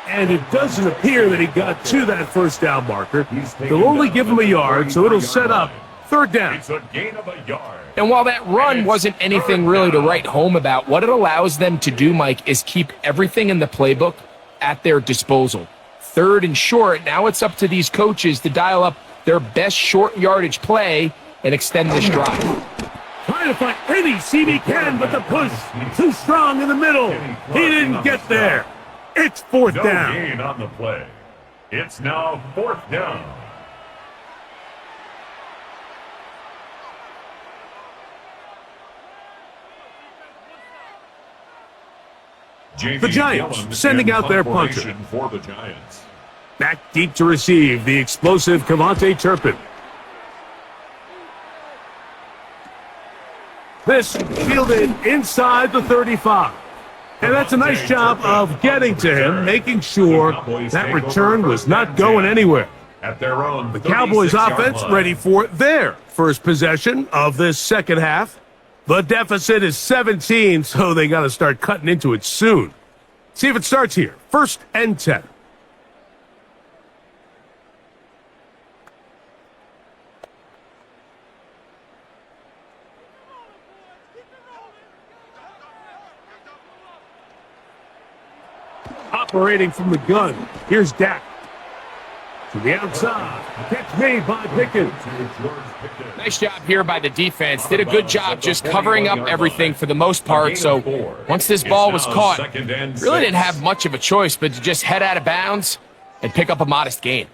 Speaker 1: And it doesn't appear that he got to that first down marker. They'll only give him a yard, so it'll set up third down.
Speaker 2: It's a gain of a yard.
Speaker 3: And while that run wasn't anything really to write home about, what it allows them to do, Mike, is keep everything in the playbook at their disposal. Third and short, now it's up to these coaches to dial up their best short yardage play and extend this drive.
Speaker 1: Trying to find any seam he can, but the push too strong in the middle. He didn't get there. It's fourth down.
Speaker 2: No gain on the play. It's now fourth down.
Speaker 1: The Giants sending out their punter.
Speaker 2: For the Giants.
Speaker 1: Back deep to receive the explosive Cavante Turpin. This fielded inside the 35. And that's a nice job of getting to him, making sure that return was not going anywhere.
Speaker 2: At their own
Speaker 1: The Cowboys offense ready for their first possession of this second half. The deficit is 17, so they got to start cutting into it soon. See if it starts here. First and 10. Operating from the gun. Here's Dak. To the outside. Catch made by Pickens.
Speaker 3: Nice job here by the defense. Did a good job just covering up everything for the most part. So once this ball was caught, really didn't have much of a choice but to just head out of bounds and pick up a modest gain.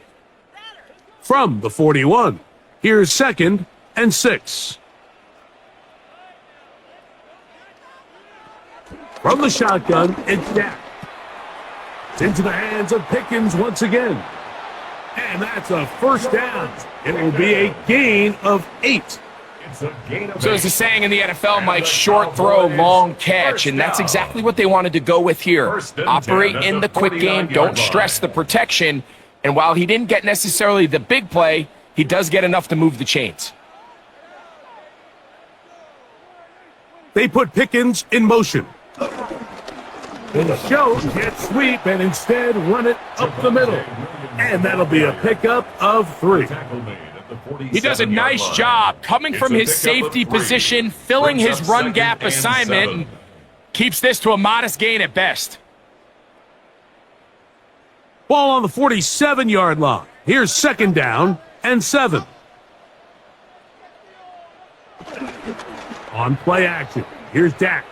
Speaker 1: From the 41, here's second and 6. From the shotgun, it's Dak. It's into the hands of Pickens once again. And that's a first down. It will be a gain of 8.
Speaker 3: So as the saying in the NFL, Mike, short throw, long catch, and that's exactly what they wanted to go with here. Operate in the quick game, don't stress the protection, and while he didn't get necessarily the big play, he does get enough to move the chains.
Speaker 1: They put Pickens in motion. And the show jet sweep and instead run it up the middle. And that'll be a pickup of 3.
Speaker 3: He does a nice job coming from his safety position, filling his run gap assignment, and keeps this to a modest gain at best.
Speaker 1: Ball on the 47-yard line. Here's second down and 7. On play action. Here's Dak.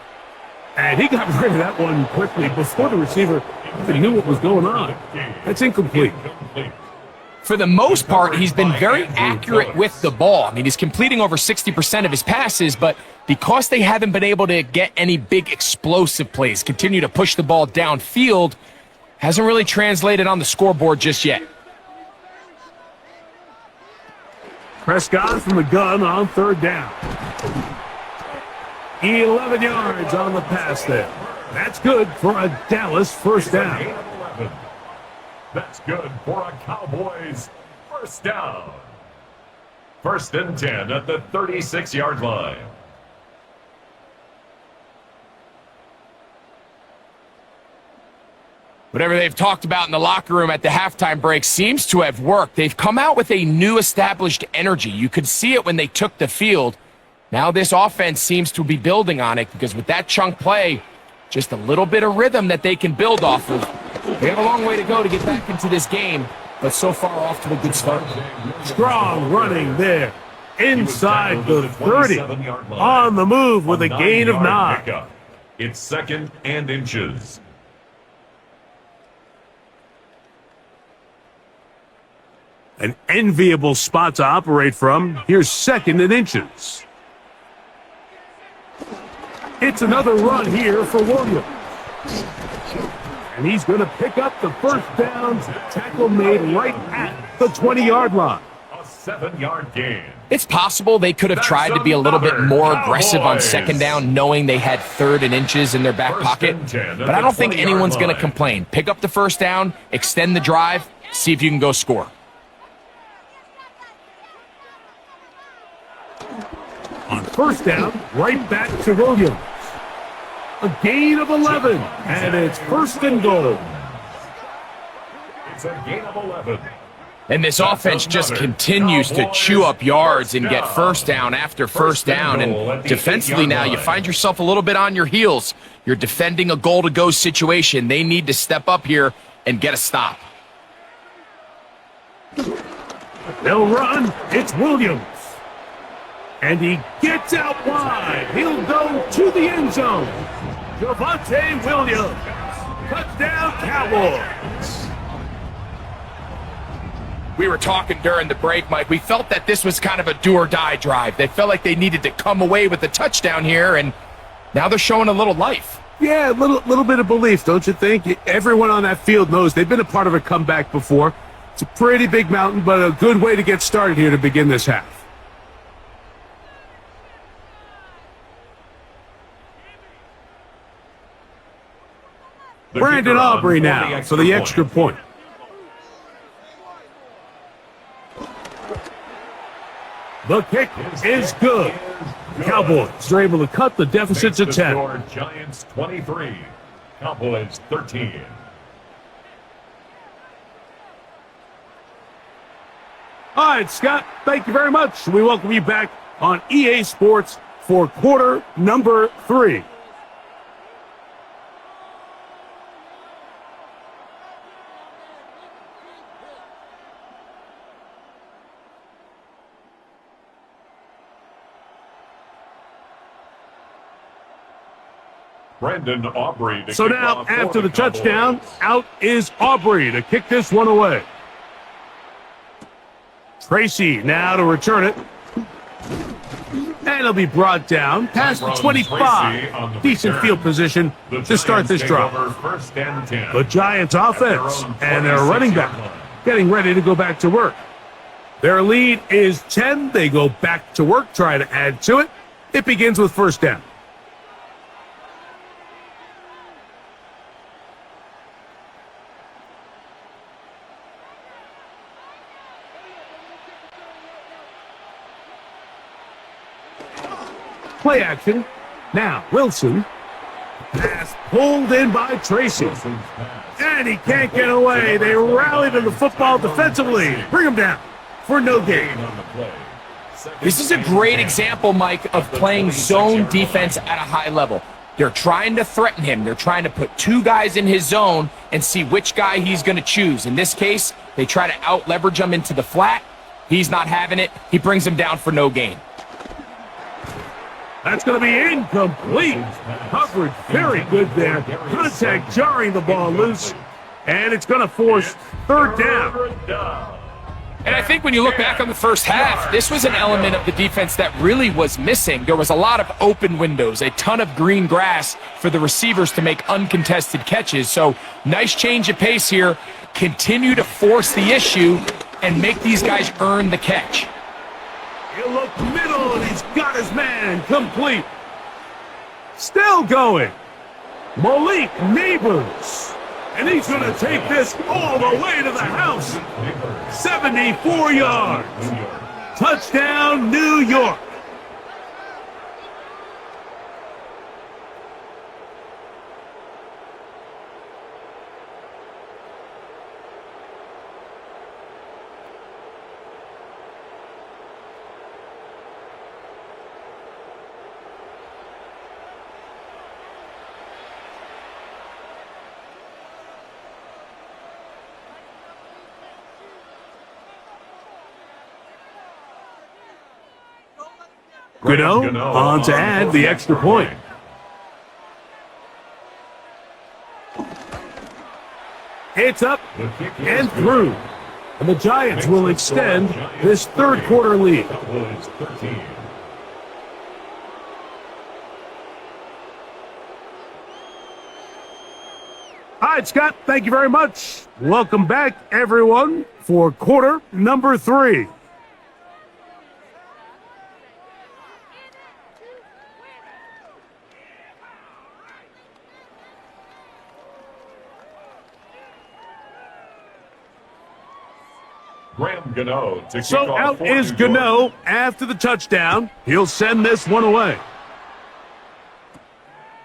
Speaker 1: And he got rid of that one quickly before the receiver even knew what was going on. That's incomplete.
Speaker 3: For the most part, he's been very accurate with the ball. I mean, he's completing over 60% of his passes, but because they haven't been able to get any big explosive plays, continue to push the ball downfield, hasn't really translated on the scoreboard just yet.
Speaker 1: Prescott from the gun on third down. 11 yards on the pass there. That's good for a Dallas first down.
Speaker 2: That's good for a Cowboys first down. First and 10 at the 36-yard line.
Speaker 3: Whatever they've talked about in the locker room at the halftime break seems to have worked. They've come out with a new established energy. You could see it when they took the field. Now this offense seems to be building on it because with that chunk play, just a little bit of rhythm that they can build off of. They have a long way to go to get back into this game, but so far off to a good start.
Speaker 1: Strong running there. Inside the 30. On the move with a gain of 9.
Speaker 2: It's second and inches.
Speaker 1: An enviable spot to operate from. Here's second and inches. It's another run here for Williams. And he's going to pick up the first down. Tackle made right at the 20-yard line.
Speaker 2: A 7-yard gain.
Speaker 3: It's possible they could have tried to be a little bit more aggressive on second down, knowing they had third and inches in their back pocket. But I don't think anyone's going to complain. Pick up the first down, extend the drive, see if you can go score.
Speaker 1: On first down, right back to Williams. A gain of 11, and it's first and goal.
Speaker 2: It's a gain of 11.
Speaker 3: And this offense just continues to chew up yards and get first down after first down. And defensively now, you find yourself a little bit on your heels. You're defending a goal-to-go situation. They need to step up here and get a stop.
Speaker 1: They'll run. It's Williams. And he gets out wide. He'll go to the end zone. Javonte Williams. Touchdown, Cowboys.
Speaker 3: We were talking during the break, Mike. We felt that this was kind of a do-or-die drive. They felt like they needed to come away with a touchdown here, and now they're showing a little life.
Speaker 1: Yeah, a little bit of belief, don't you think? Everyone on that field knows they've been a part of a comeback before. It's a pretty big mountain, but a good way to get started here to begin this half. Brandon Aubrey now for the extra point. The kick is good. Cowboys are able to cut the deficit to 10.
Speaker 2: Giants 23, Cowboys 13.
Speaker 1: All right, Scott, thank you very much. We welcome you back on EA Sports for quarter number 3.
Speaker 2: Brandon Aubrey.
Speaker 1: So now, after the touchdown, out is Aubrey to kick this one away. Tracy now to return it. And it'll be brought down past the 25. Decent field position to start this drive. The Giants offense and their running back getting ready to go back to work. Their lead is 10. They go back to work, try to add to it. It begins with first down. Play action. Now, Wilson. Pass pulled in by Tracy. And he can't get away. They rally to the football defensively. Bring him down for no gain.
Speaker 3: This is a great example, Mike, of playing zone defense at a high level. They're trying to threaten him. They're trying to put 2 guys in his zone and see which guy he's going to choose. In this case, they try to out-leverage him into the flat. He's not having it. He brings him down for no gain.
Speaker 1: That's going to be incomplete. Coverage very good there. Contact jarring the ball loose. And it's going to force third down.
Speaker 3: And I think when you look back on the first half, this was an element of the defense that really was missing. There was a lot of open windows, a ton of green grass for the receivers to make uncontested catches. So nice change of pace here. Continue to force the issue and make these guys earn the catch.
Speaker 1: He'll look middle, and he's got his man complete. Still going. Malik Neighbors. And he's going to take this all the way to the house. 74 yards. Touchdown, New York. Gano on to add the extra point. It's up and through. And the Giants will extend this third quarter lead. All right, Scott, thank you very much. Welcome back, everyone, for quarter number 3. So out is Gano after the touchdown. He'll send this one away.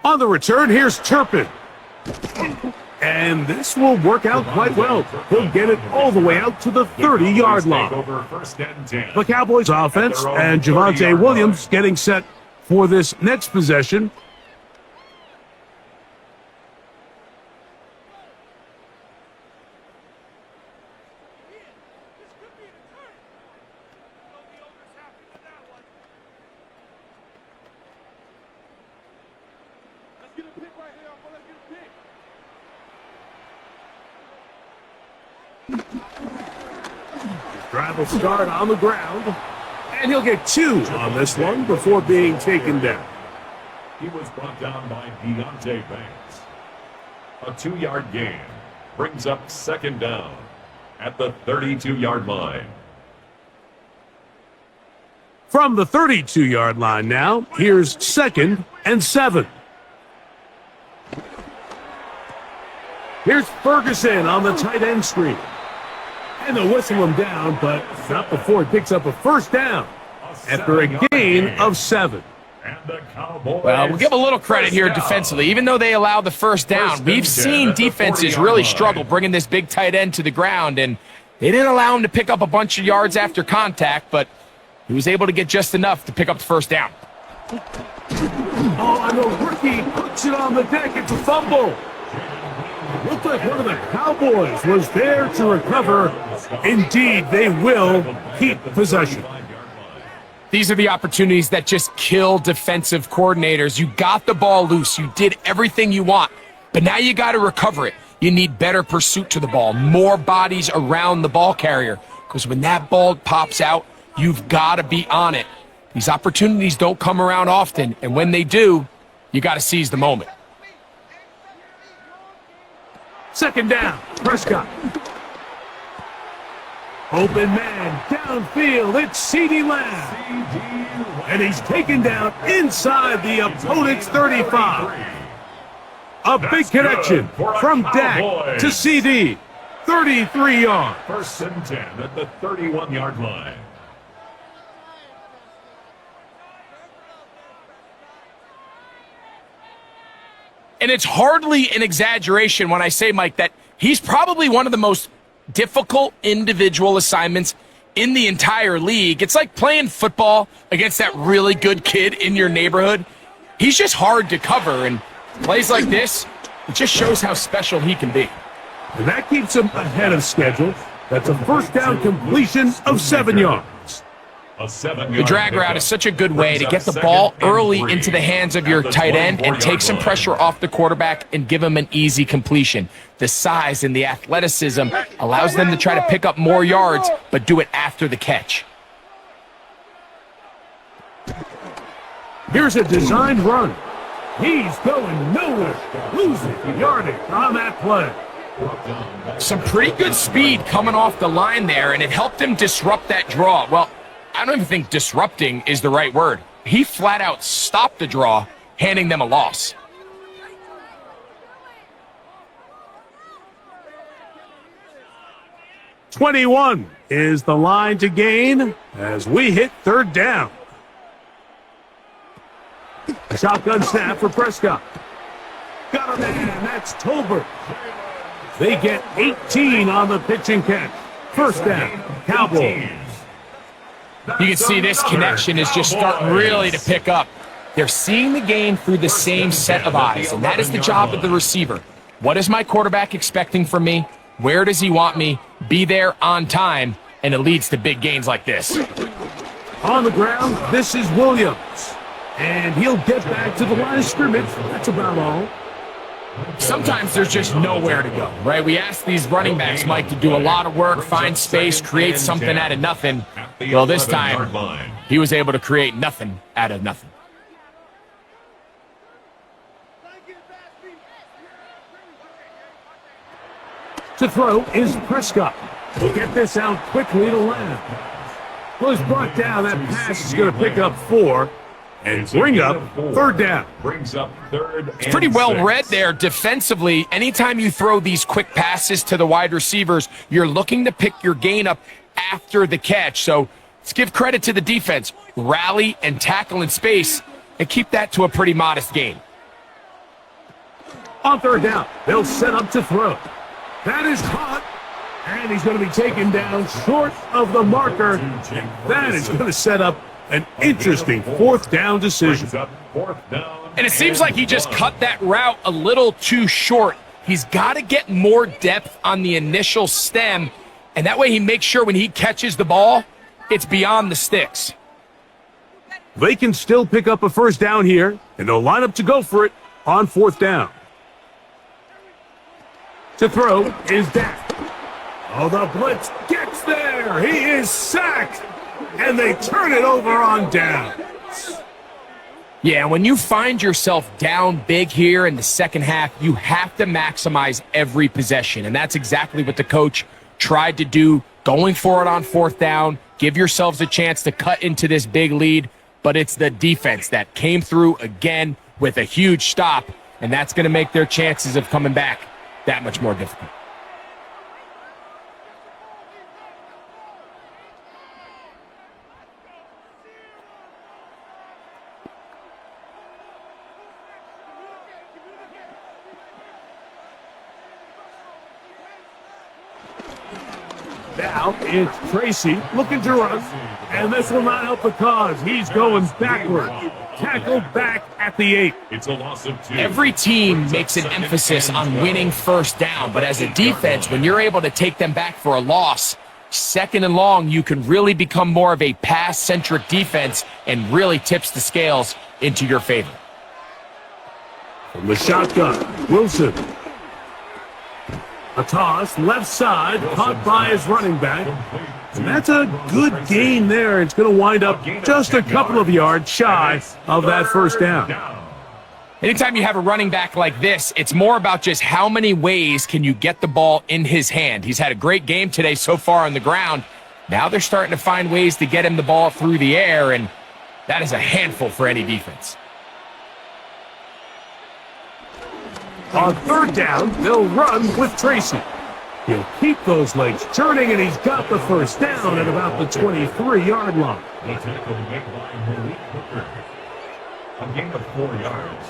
Speaker 1: On the return, here's Turpin. And this will work out quite well. He'll get it all the way out to the 30-yard line. The Cowboys offense and Javonte Williams getting set for this next possession. Drive will start on the ground, and he'll get 2 on this one before being taken down.
Speaker 2: He was brought down by Deontay Banks. A 2-yard gain brings up second down at the 32-yard line.
Speaker 1: From the 32-yard line now, here's 2nd and 7. Here's Ferguson on the tight end screen. And they'll whistle him down, but not before he picks up a first down after a gain of 7.
Speaker 3: Well, we'll give a little credit here defensively. Even though they allowed the first down, we've seen defenses really struggle bringing this big tight end to the ground, and they didn't allow him to pick up a bunch of yards after contact, but he was able to get just enough to pick up the first down.
Speaker 1: Oh, and the rookie puts it on the deck. It's a fumble. Looked like one of the Cowboys was there to recover. Indeed, they will keep possession.
Speaker 3: These are the opportunities that just kill defensive coordinators. You got the ball loose. You did everything you want, but now you got to recover it. You need better pursuit to the ball, more bodies around the ball carrier, because when that ball pops out, you've got to be on it. These opportunities don't come around often, and when they do, you got to seize the moment.
Speaker 1: Second down, Prescott. Open man, downfield, it's CeeDee Lamb. And he's taken down inside the opponent's 35. A big connection from Dak to CeeDee. 33 yards.
Speaker 2: 1st and 10 at the 31-yard line.
Speaker 3: And it's hardly an exaggeration when I say, Mike, that he's probably one of the most difficult individual assignments in the entire league. It's like playing football against that really good kid in your neighborhood. He's just hard to cover, and plays like this, it just shows how special he can be.
Speaker 1: And that keeps him ahead of schedule. That's a first down completion of 7 yards.
Speaker 3: The drag route is such a good way to get the ball early into the hands of your tight end and take some pressure off the quarterback and give him an easy completion. The size and the athleticism allows them to try to pick up more yards, but do it after the catch.
Speaker 1: Here's a designed run. He's going nowhere, losing yardage on that play.
Speaker 3: Some pretty good speed coming off the line there, and it helped him disrupt that draw. Well, I don't even think disrupting is the right word. He flat out stopped the draw, handing them a loss.
Speaker 1: "21 is the line to gain as we hit 3rd down. A shotgun snap for Prescott. Got a man, that's Tolbert. They get 18 on the pitch and catch. First down, Cowboys.
Speaker 3: You can see this connection is just starting really to pick up. They're seeing the game through the same set of eyes, and that is the job of the receiver. What is my quarterback expecting from me? Where does he want me? Be there on time, and it leads to big gains like this.
Speaker 1: On the ground, this is Williams. And he'll get back to the line of scrimmage. That's about all.
Speaker 3: Sometimes there's just nowhere to go, right? We ask these running backs, Mike, to do a lot of work, find space, create something out of nothing. Well, this time, he was able to create nothing out of nothing.
Speaker 1: To throw is Prescott. He'll get this out quickly to Lamb. Well, he's brought down. That pass is going to pick up 4. And bring up 3rd down.
Speaker 2: Brings up 3rd.
Speaker 3: It's pretty well read there defensively. Anytime you throw these quick passes to the wide receivers, you're looking to pick your gain up after the catch. So let's give credit to the defense. Rally and tackle in space and keep that to a pretty modest gain.
Speaker 1: On third down, they'll set up to throw. That is caught, and he's going to be taken down short of the marker. That is going to set up an interesting fourth down decision.
Speaker 3: And it seems like he just cut that route a little too short. He's got to get more depth on the initial stem, and that way he makes sure when he catches the ball, it's beyond the sticks.
Speaker 1: They can still pick up a first down here, and they'll line up to go for it on fourth down. To throw is Dak. Oh, the blitz gets there. He is sacked, and they turn it over on down.
Speaker 3: Yeah, when you find yourself down big here in the second half, you have to maximize every possession, and that's exactly what the coach tried to do, going for it on fourth down, give yourselves a chance to cut into this big lead, but it's the defense that came through again with a huge stop, and that's going to make their chances of coming back that much more difficult.
Speaker 1: Now it's Tracy looking to run, and this will not help the cause. He's going backward. Tackled back at the 8.
Speaker 2: It's a loss of 2.
Speaker 3: Every team makes an emphasis on winning first down, but as a defense, when you're able to take them back for a loss, second and long, you can really become more of a pass-centric defense and really tips the scales into your favor.
Speaker 1: From the shotgun, Wilson. A toss, left side, caught by his running back. And that's a good gain there. It's going to wind up just a couple of yards shy of that first down.
Speaker 3: Anytime you have a running back like this, it's more about just how many ways can you get the ball in his hand. He's had a great game today so far on the ground. Now they're starting to find ways to get him the ball through the air, and that is a handful for any defense.
Speaker 1: On third down, they'll run with Tracy. He'll keep those legs turning, and he's got the first down at about the 23-yard line.
Speaker 2: The tackle made by Malik Hooker. A gain of 4 yards.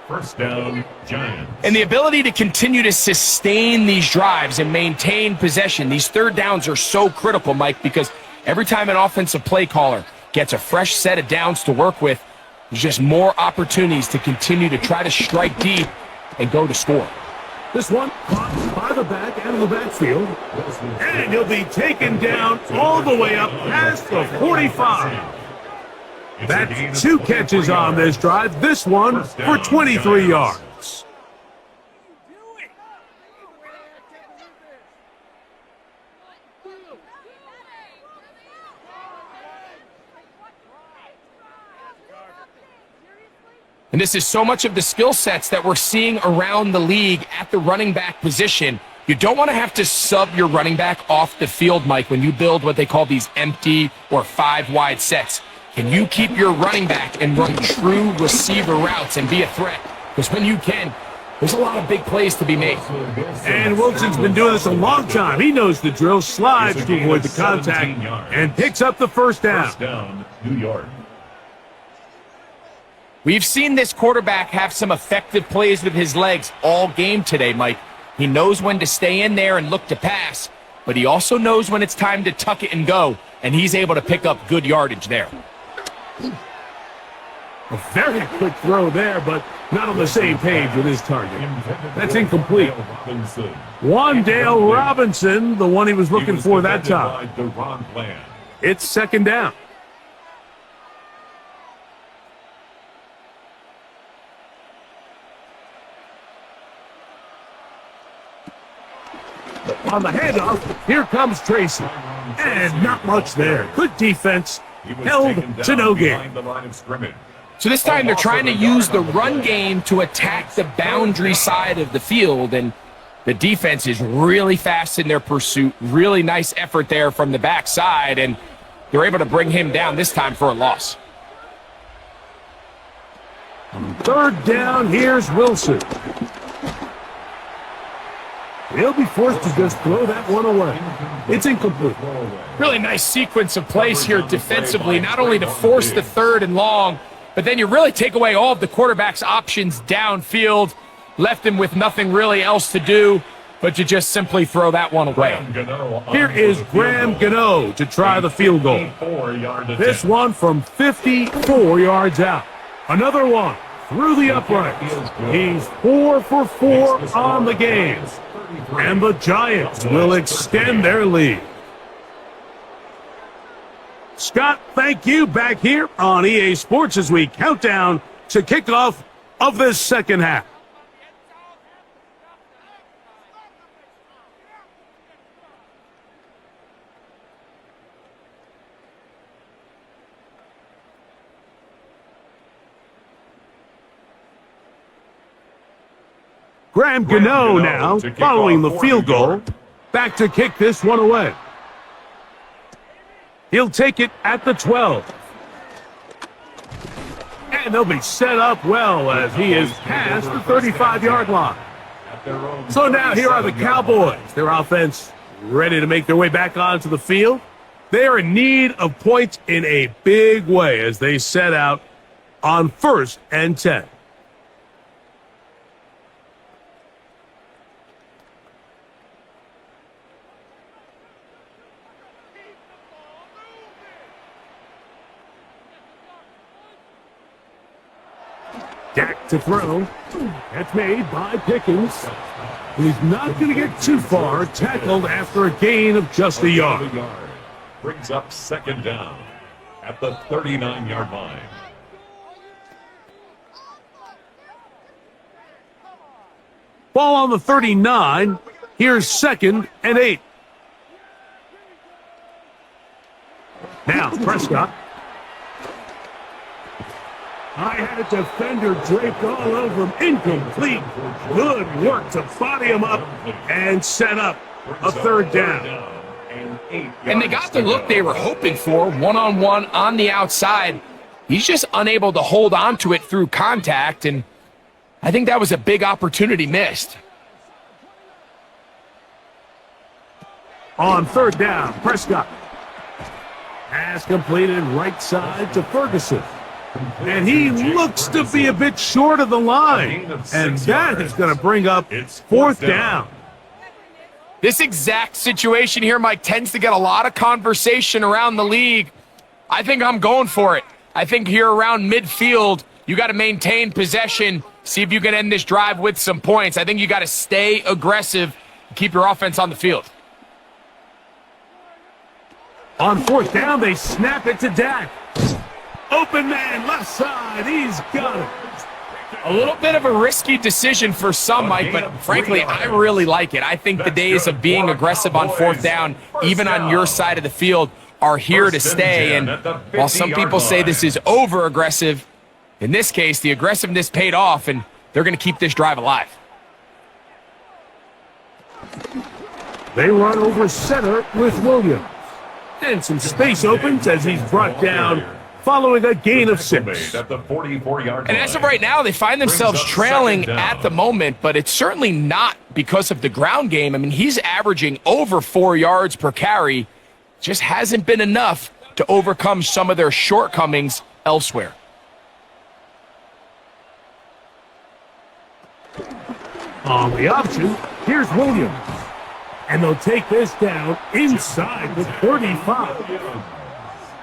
Speaker 2: First down, Giants.
Speaker 3: And the ability to continue to sustain these drives and maintain possession, these third downs are so critical, Mike, because every time an offensive play caller gets a fresh set of downs to work with, there's just more opportunities to continue to try to strike deep and go to score.
Speaker 1: This one caught by the back end of the backfield, and he'll be taken down all the way up past the 45. That's 2 catches on this drive, this one for 23 yards.
Speaker 3: And this is so much of the skill sets that we're seeing around the league at the running back position. You don't want to have to sub your running back off the field, Mike, when you build what they call these empty or 5-wide sets. Can you keep your running back and run true receiver routes and be a threat? Because when you can, there's a lot of big plays to be made.
Speaker 1: And Wilson's been doing this a long time. He knows the drill, slides to avoid the contact, and picks up the first down.
Speaker 2: First down, New York.
Speaker 3: We've seen this quarterback have some effective plays with his legs all game today, Mike. He knows when to stay in there and look to pass, but he also knows when it's time to tuck it and go, and he's able to pick up good yardage there.
Speaker 1: A very quick throw there, but not on the same page with his target. That's incomplete. Wan'Dale Robinson, the one he was looking for that time. It's second down. On the handoff, here comes Tracy. And not much there. Good defense. Held to no gain.
Speaker 3: So this time they're trying to use the run game to attack the boundary side of the field, and the defense is really fast in their pursuit. Really nice effort there from the backside, and they're able to bring him down this time for a loss.
Speaker 1: Third down, here's Wilson. He'll be forced to just throw that one away. It's incomplete.
Speaker 3: Really nice sequence of plays here defensively, not only to force the third and long, but then you really take away all of the quarterback's options downfield. left him with nothing really else to do but to just simply throw that one away.
Speaker 1: Here is Graham Gano to try the field goal. This one from 54 yards out. Another one through the upright. He's 4 for 4 on the game. And the Giants will extend their lead. Scott, thank you. Back here on EA Sports as we count down to kickoff of this second half. Graham Gano now, following the field goal, back to kick this one away. He'll take it at the 12. And they'll be set up well as he is past the 35-yard line. So now here are the Cowboys. Their offense ready to make their way back onto the field. They are in need of points in a big way as they set out on 1st and 10. Dak to throw. That's made by Pickens. He's not going to get too far. Tackled after a gain of just a yard.
Speaker 2: Brings up second down at the 39-yard line.
Speaker 1: Ball on the 39. Here's 2nd and 8. Now Prescott. I had a defender draped all over him. Incomplete. Good work to body him up and set up a 3rd down.
Speaker 3: And they got the look they were hoping for, one-on-one on the outside. He's just unable to hold on to it through contact, and I think that was a big opportunity missed.
Speaker 1: On 3rd down, Prescott. Pass completed right side to Ferguson. And he looks to be a bit short of the line. And that is going to bring up 4th down.
Speaker 3: This exact situation here, Mike, tends to get a lot of conversation around the league. I think I'm going for it. I think here around midfield, you got to maintain possession, see if you can end this drive with some points. I think you got to stay aggressive, keep your offense on the field.
Speaker 1: On 4th down, they snap it to Dak. Open man, left side, he's got it.
Speaker 3: A little bit of a risky decision for some, Mike, but frankly, I really like it. I think the days of being aggressive on 4th down, even on your side of the field, are here to stay. And while some people say this is over-aggressive, in this case, the aggressiveness paid off, and they're going to keep this drive alive.
Speaker 1: They run over center with Williams. And some space opens as he's brought down following a gain of 6.
Speaker 2: At the 44-yard line.
Speaker 3: And as of right now, they find themselves trailing at the moment, but it's certainly not because of the ground game. I mean, he's averaging over 4 yards per carry. Just hasn't been enough to overcome some of their shortcomings elsewhere.
Speaker 1: On the option, here's Williams. And they'll take this down inside the 35.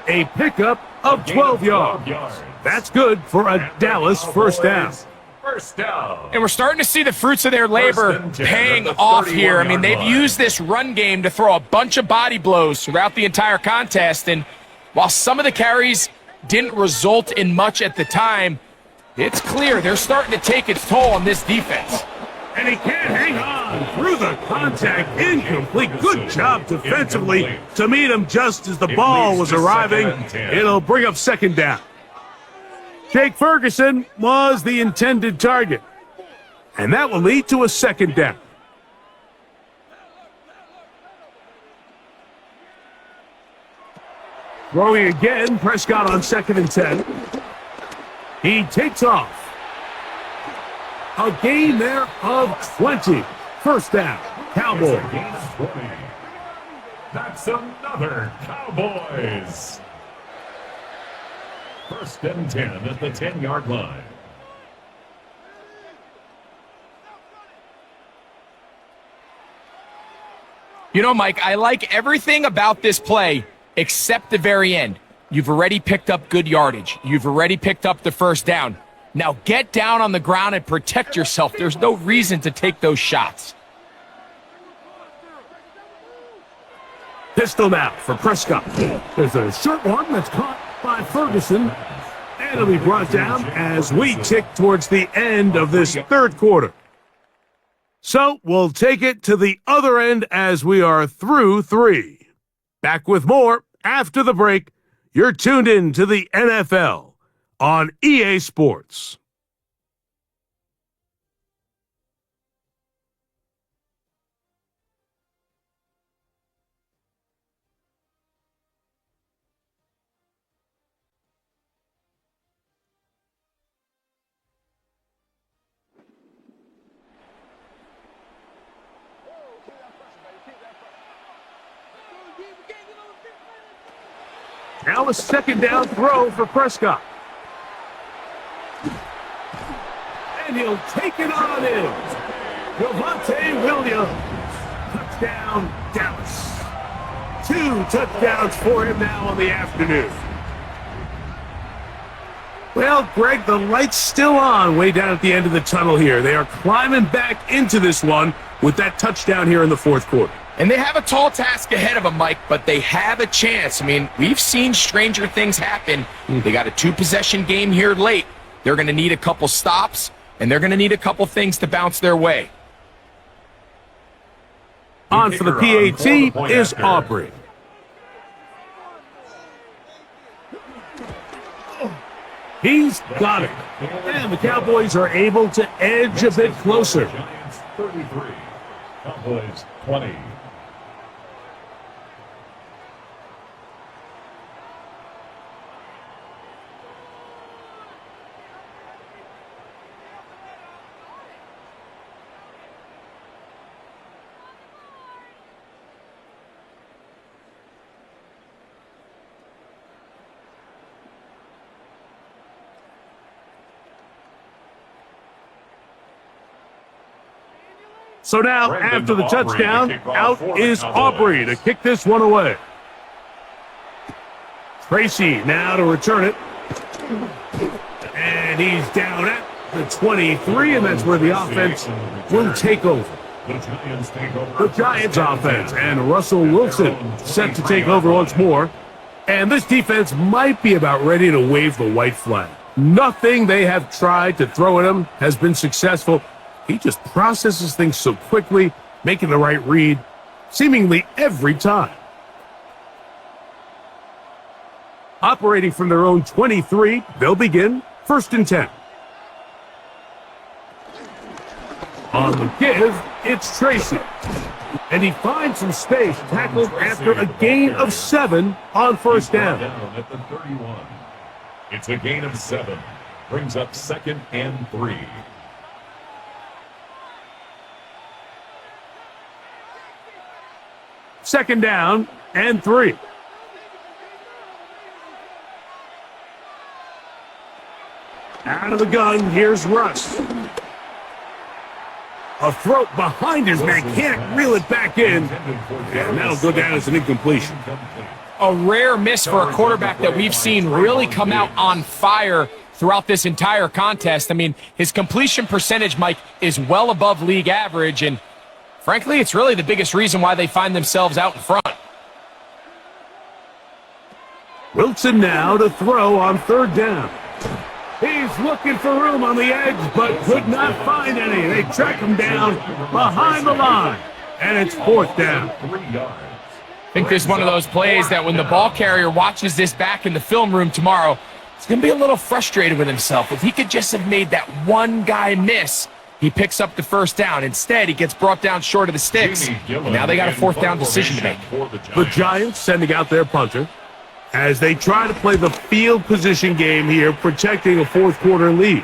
Speaker 1: A pickup of 12 yards. That's good for a Dallas 1st down.
Speaker 2: First down.
Speaker 3: And we're starting to see the fruits of their labor paying off here. I mean, they've used this run game to throw a bunch of body blows throughout the entire contest. And while some of the carries didn't result in much at the time, it's clear they're starting to take its toll on this defense.
Speaker 1: And he can't hang on through the contact. Incomplete. Good job defensively to meet him just as the ball was arriving. It'll bring up 2nd down. Jake Ferguson was the intended target. And that will lead to a 2nd down. Throwing again, Prescott on 2nd and 10. He takes off. A gain there of 20. 1st down, Cowboys.
Speaker 2: That's another Cowboys. 1st and 10 at the 10-yard line.
Speaker 3: You know, Mike, I like everything about this play except the very end. You've already picked up good yardage. You've already picked up the first down. Now get down on the ground and protect yourself. There's no reason to take those shots.
Speaker 1: Pistol now for Prescott. There's a short one that's caught by Ferguson. And it'll be brought down as we tick towards the end of this third quarter. So we'll take it to the other end as we are through 3. Back with more after the break. You're tuned in to the NFL on EA Sports. Now a second down throw for Prescott. And he'll take it on in. Javonte Williams. Touchdown, Dallas. 2 touchdowns for him now on the afternoon. Well, Greg, the light's still on way down at the end of the tunnel here. They are climbing back into this one with that touchdown here in the fourth quarter.
Speaker 3: And they have a tall task ahead of them, Mike, but they have a chance. I mean, we've seen stranger things happen. They got a 2-possession game here late. They're going to need a couple stops, and they're going to need a couple things to bounce their way.
Speaker 1: On for the PAT is Aubrey. He's got it. And the Cowboys are able to edge a bit closer.
Speaker 2: Giants 33, Cowboys 20.
Speaker 1: So now, after the touchdown, out is Aubrey to kick this one away. Tracy now to return it. And he's down at the 23, and that's where the offense will take over. The Giants offense, and Russell Wilson set to take over once more. And this defense might be about ready to wave the white flag. Nothing they have tried to throw at him has been successful. He just processes things so quickly, making the right read, seemingly every time. Operating from their own 23, they'll begin 1st and 10. On the give, it's Tracy. And he finds some space, tackled after a gain of 7 on 1st down.
Speaker 2: At the 31. It's a gain of 7. Brings up 2nd and 3.
Speaker 1: Second down and 3. Out of the gun, here's Russ. A throw behind his man, can't reel it back in. And that'll go down as an incompletion.
Speaker 3: A rare miss for a quarterback that we've seen really come out on fire throughout this entire contest. I mean, his completion percentage, Mike, is well above league average, and frankly, it's really the biggest reason why they find themselves out in front.
Speaker 1: Wilson now to throw on 3rd down. He's looking for room on the edge, but could not find any. They track him down behind the line, and it's 4th down.
Speaker 2: 3 yards.
Speaker 3: I think this is one of those plays that when the ball carrier watches this back in the film room tomorrow, he's going to be a little frustrated with himself. If he could just have made that one guy miss, he picks up the 1st down. Instead, he gets brought down short of the sticks. And now they got a 4th down decision to make.
Speaker 1: The Giants sending out their punter as they try to play the field position game here, protecting a 4th quarter lead.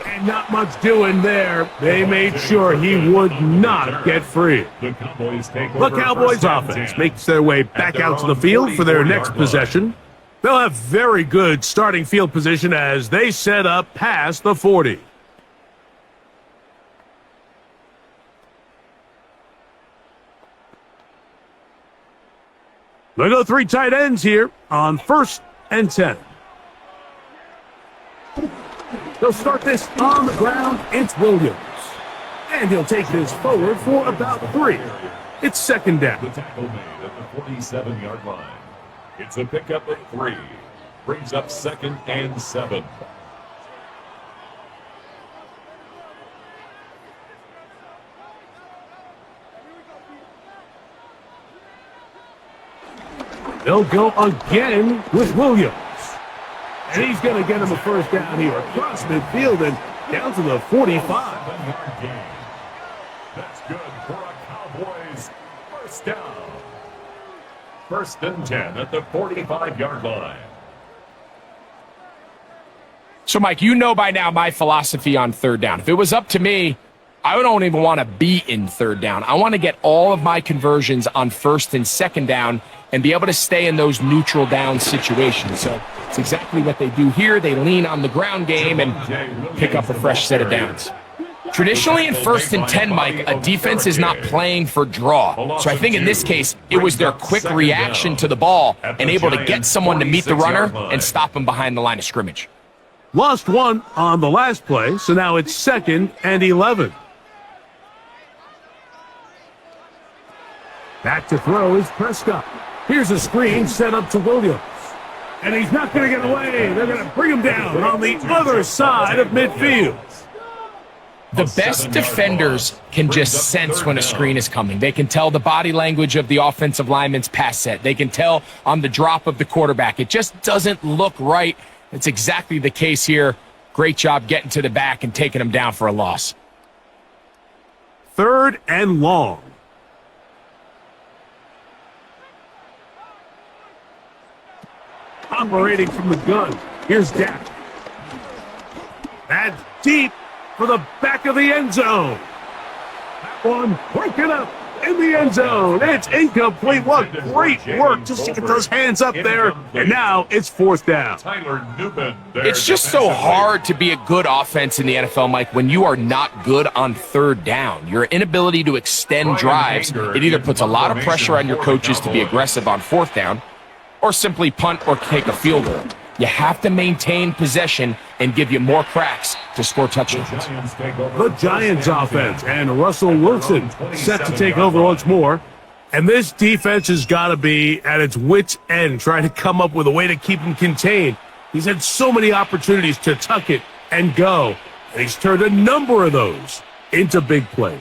Speaker 1: And not much doing there. They made sure he would not get free.
Speaker 2: The
Speaker 1: Cowboys offense makes their way back out to the field for their next possession. They'll have very good starting field position as they set up past the 40. They'll go 3 tight ends here on 1st and 10. They'll start this on the ground. It's Williams. And he'll take this forward for about 3. It's 2nd down.
Speaker 2: The tackle made at the 47-yard line. It's a pickup of 3. Brings up 2nd and 7.
Speaker 1: They'll go again with Williams. And he's going to get him a 1st down here across midfield and down to the 45.
Speaker 2: 7-yard gain. That's good for a Cowboys 1st down. 1st and 10 at the 45-yard line.
Speaker 3: So, Mike, you know by now my philosophy on 3rd down. If it was up to me, I don't even want to be in 3rd down. I want to get all of my conversions on 1st and 2nd down and be able to stay in those neutral down situations. So it's exactly what they do here. They lean on the ground game and pick up a fresh set of downs. Traditionally in 1st and 10, Mike, a defense is not playing for draw. So I think in this case, it was their quick reaction to the ball and able to get someone to meet the runner and stop him behind the line of scrimmage.
Speaker 1: Lost 1 on the last play, so now it's 2nd and 11. Back to throw is Prescott. Here's a screen set up to Williams. And he's not going to get away. They're going to bring him down on the other side of midfield.
Speaker 3: The best defenders can just sense when a screen is coming. They can tell the body language of the offensive lineman's pass set. They can tell on the drop of the quarterback. It just doesn't look right. It's exactly the case here. Great job getting to the back and taking him down for a loss.
Speaker 1: 3rd and long. Operating from the gun. Here's Dak. That's deep for the back of the end zone. That one broken up in the end zone. It's incomplete. What great work just to get those hands up there. And now it's 4th down.
Speaker 3: It's just so hard to be a good offense in the NFL, Mike, when you are not good on 3rd down. Your inability to extend drives, it either puts a lot of pressure on your coaches to be aggressive on 4th down or simply punt or kick a field goal. You have to maintain possession and give you more cracks to score touchdowns.
Speaker 1: The Giants offense and Russell Wilson set to take over once more. And this defense has got to be at its wits' end, trying to come up with a way to keep him contained. He's had so many opportunities to tuck it and go, and he's turned a number of those into big plays.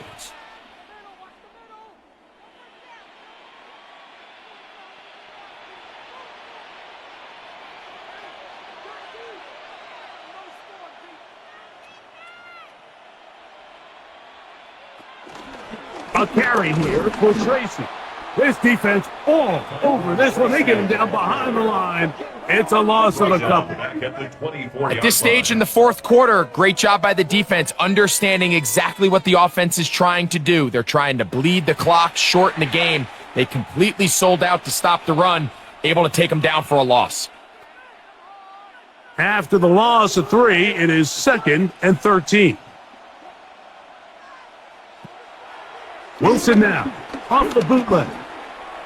Speaker 1: A carry here for Tracy. This defense all over this one. They get him down behind the line. It's a loss of a couple.
Speaker 3: At this stage in the 4th quarter, great job by the defense, understanding exactly what the offense is trying to do. They're trying to bleed the clock, shorten the game. They completely sold out to stop the run, able to take them down for a loss.
Speaker 1: After the loss of 3, it is 2nd and 13. Wilson now, off the bootleg,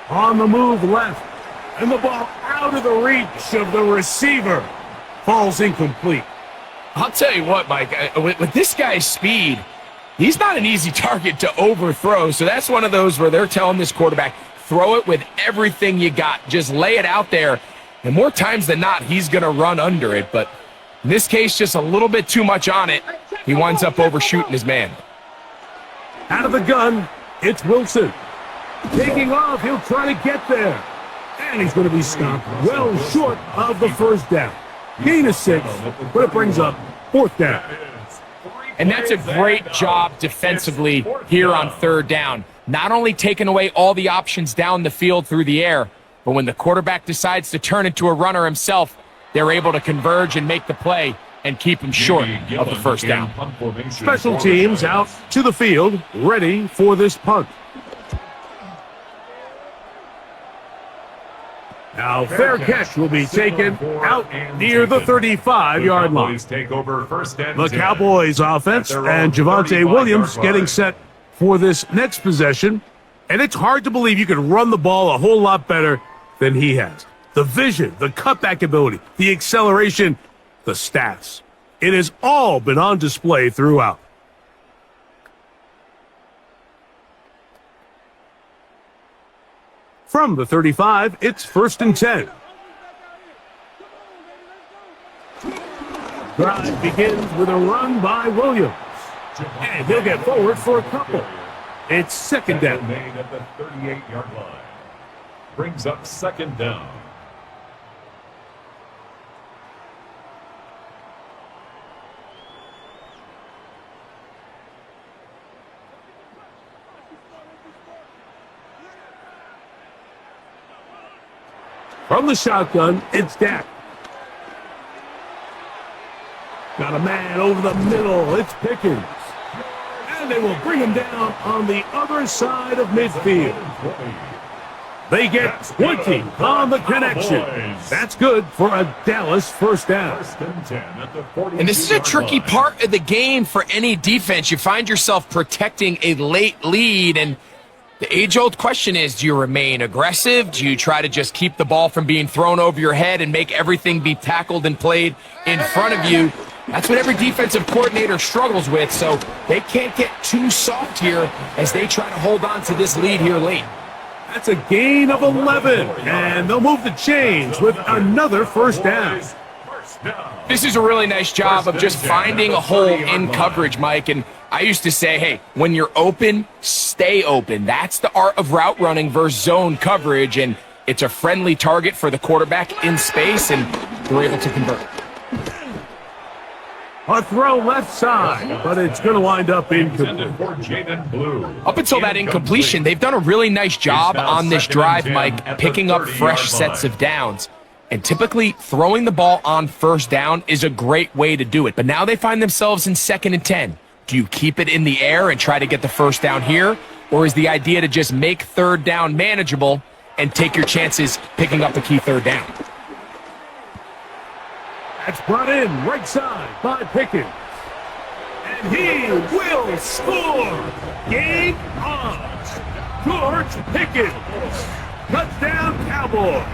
Speaker 1: on the move left, and the ball out of the reach of the receiver. Falls incomplete.
Speaker 3: I'll tell you what, Mike, with this guy's speed, he's not an easy target to overthrow, so that's one of those where they're telling this quarterback, throw it with everything you got, just lay it out there, and more times than not, he's going to run under it, but in this case, just a little bit too much on it. He winds up overshooting his man.
Speaker 1: Out of the gun, it's Wilson. Taking off, he'll try to get there. And he's going to be stopped well short of the 1st down. Gain of 6, but it brings up 4th down.
Speaker 3: And that's a great job defensively here on 3rd down. Not only taking away all the options down the field through the air, but when the quarterback decides to turn into a runner himself, they're able to converge and make the play and keep him short of the 1st down.
Speaker 1: Special teams out to the field, ready for this punt. Now, fair catch will be taken out near the 35-yard line. The Cowboys offense and Javonte Williams getting set for this next possession. And it's hard to believe you could run the ball a whole lot better than he has. The vision, the cutback ability, the acceleration, the stats. It has all been on display throughout. From the 35, it's 1st and 10. Drive begins with a run by Williams. And he'll get forward for a couple. It's 2nd down.
Speaker 2: Made at the 38-yard line. Brings up 2nd down.
Speaker 1: From the shotgun, it's Dak. Got a man over the middle. It's Pickens. And they will bring him down on the other side of midfield. They get 20 on the connection. That's good for a Dallas 1st down.
Speaker 3: And this is a tricky part of the game for any defense. You find yourself protecting a late lead, and the age-old question is, do you remain aggressive? Do you try to just keep the ball from being thrown over your head and make everything be tackled and played in front of you? That's what every defensive coordinator struggles with, so they can't get too soft here as they try to hold on to this lead here late.
Speaker 1: That's a gain of 11, and they'll move the chains with another 1st down.
Speaker 3: This is a really nice job of just finding a hole in coverage, Mike, and I used to say, hey, when you're open, stay open. That's the art of route running versus zone coverage, and it's a friendly target for the quarterback in space, and they're able to convert.
Speaker 1: A throw left side, but it's going to wind up incomplete.
Speaker 3: Up until that incompletion, they've done a really nice job on this drive, Mike, picking up fresh sets of downs. And typically, throwing the ball on 1st down is a great way to do it. But now they find themselves in 2nd and 10. Do you keep it in the air and try to get the 1st down here? Or is the idea to just make 3rd down manageable and take your chances picking up the key 3rd down?
Speaker 1: That's brought in right side by Pickens. And he will score. Game on. George Pickens. Touchdown Cowboys.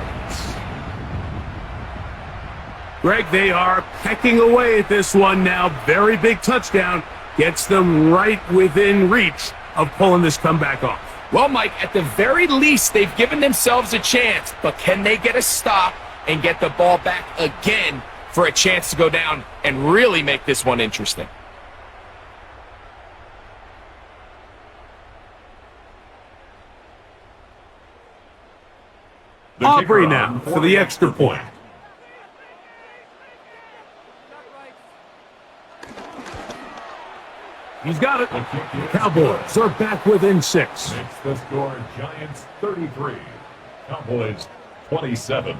Speaker 1: Greg, they are pecking away at this one now. Very big touchdown. Gets them right within reach of pulling this comeback off.
Speaker 3: Well, Mike, at the very least, they've given themselves a chance. But can they get a stop and get the ball back again for a chance to go down and really make this one interesting?
Speaker 1: Aubrey now for the extra point. He's got it. Cowboys are back within 6.
Speaker 2: It's the score, Giants 33, Cowboys 27.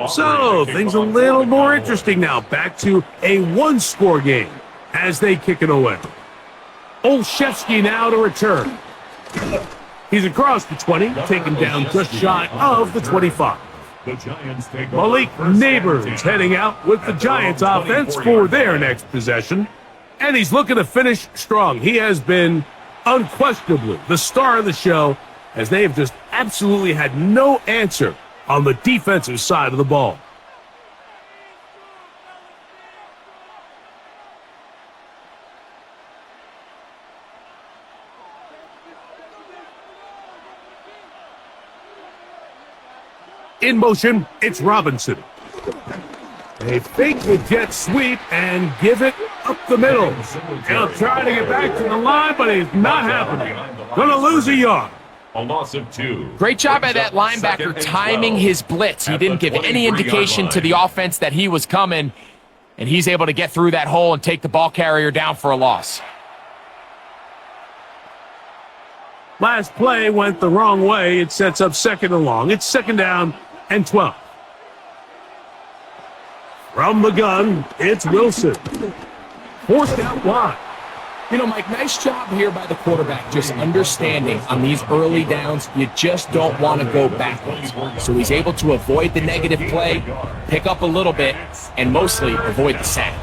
Speaker 1: So, things a little more interesting now. Back to a 1-score game as they kick it away. Olszewski now to return. He's across the 20, taken down just shy of the 25. Malik Neighbors heading out with the Giants offense for their next possession. And he's looking to finish strong. He has been unquestionably the star of the show, as they have just absolutely had no answer on the defensive side of the ball. In motion, it's Robinson. They fake the jet sweep and give it up the middle. He'll try to get back to the line, but it's not happening. Gonna lose a yard.
Speaker 2: A loss of 2.
Speaker 3: Great job by that linebacker timing his blitz. He didn't give any indication to the offense that he was coming, and he's able to get through that hole and take the ball carrier down for a loss.
Speaker 1: Last play went the wrong way. It sets up 2nd and long. It's 2nd down and 12. From the gun, it's Wilson. Forced out wide.
Speaker 3: You know, Mike, nice job here by the quarterback, just understanding on these early downs, you just don't want to go backwards. So he's able to avoid the negative play, pick up a little bit, and mostly avoid the sack.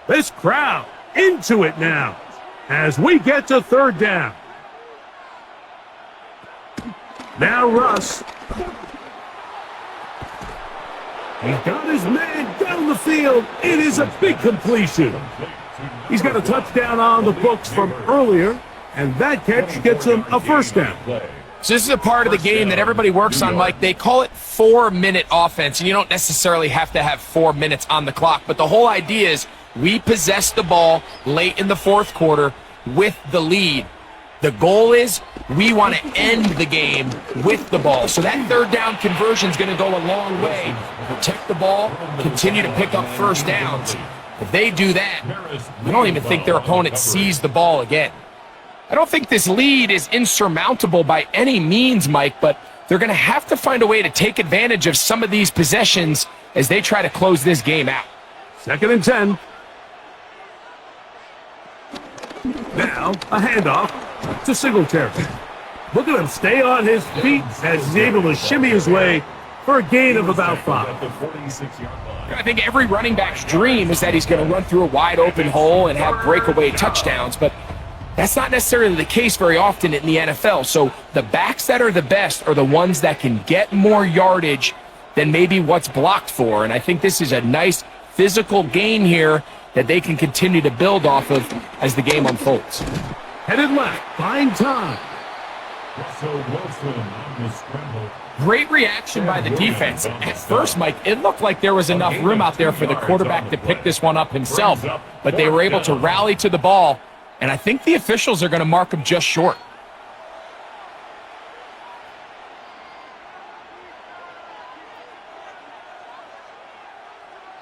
Speaker 1: This crowd into it now as we get to third down. Now Russ. He's got his man down the field. It is a big completion. He's got a touchdown on the books from earlier, and that catch gets him a first down.
Speaker 3: So this is a part of the game that everybody works on, Mike. They call it 4-minute offense, and you don't necessarily have to have 4 minutes on the clock. But the whole idea is we possess the ball late in the fourth quarter with the lead. The goal is we want to end the game with the ball. So that third down conversion is going to go a long way. Protect the ball, continue to pick up first downs. If they do that, I don't even think their opponent sees the ball again. I don't think this lead is insurmountable by any means, Mike, but they're going to have to find a way to take advantage of some of these possessions as they try to close this game out.
Speaker 1: 2nd and 10. Now, a handoff to Singletary. Look at him stay on his feet as he's able to shimmy his way for a gain of about 5.
Speaker 3: I think every running back's dream is that he's going to run through a wide open hole and have breakaway touchdowns, but that's not necessarily the case very often in the NFL. So the backs that are the best are the ones that can get more yardage than maybe what's blocked for. And I think this is a nice physical gain here that they can continue to build off of as the game unfolds.
Speaker 1: Headed left, buying time.
Speaker 3: Great reaction by the defense. At first, Mike, it looked like there was enough room out there for the quarterback to pick this one up himself, but they were able to rally to the ball, and I think the officials are going to mark him just short.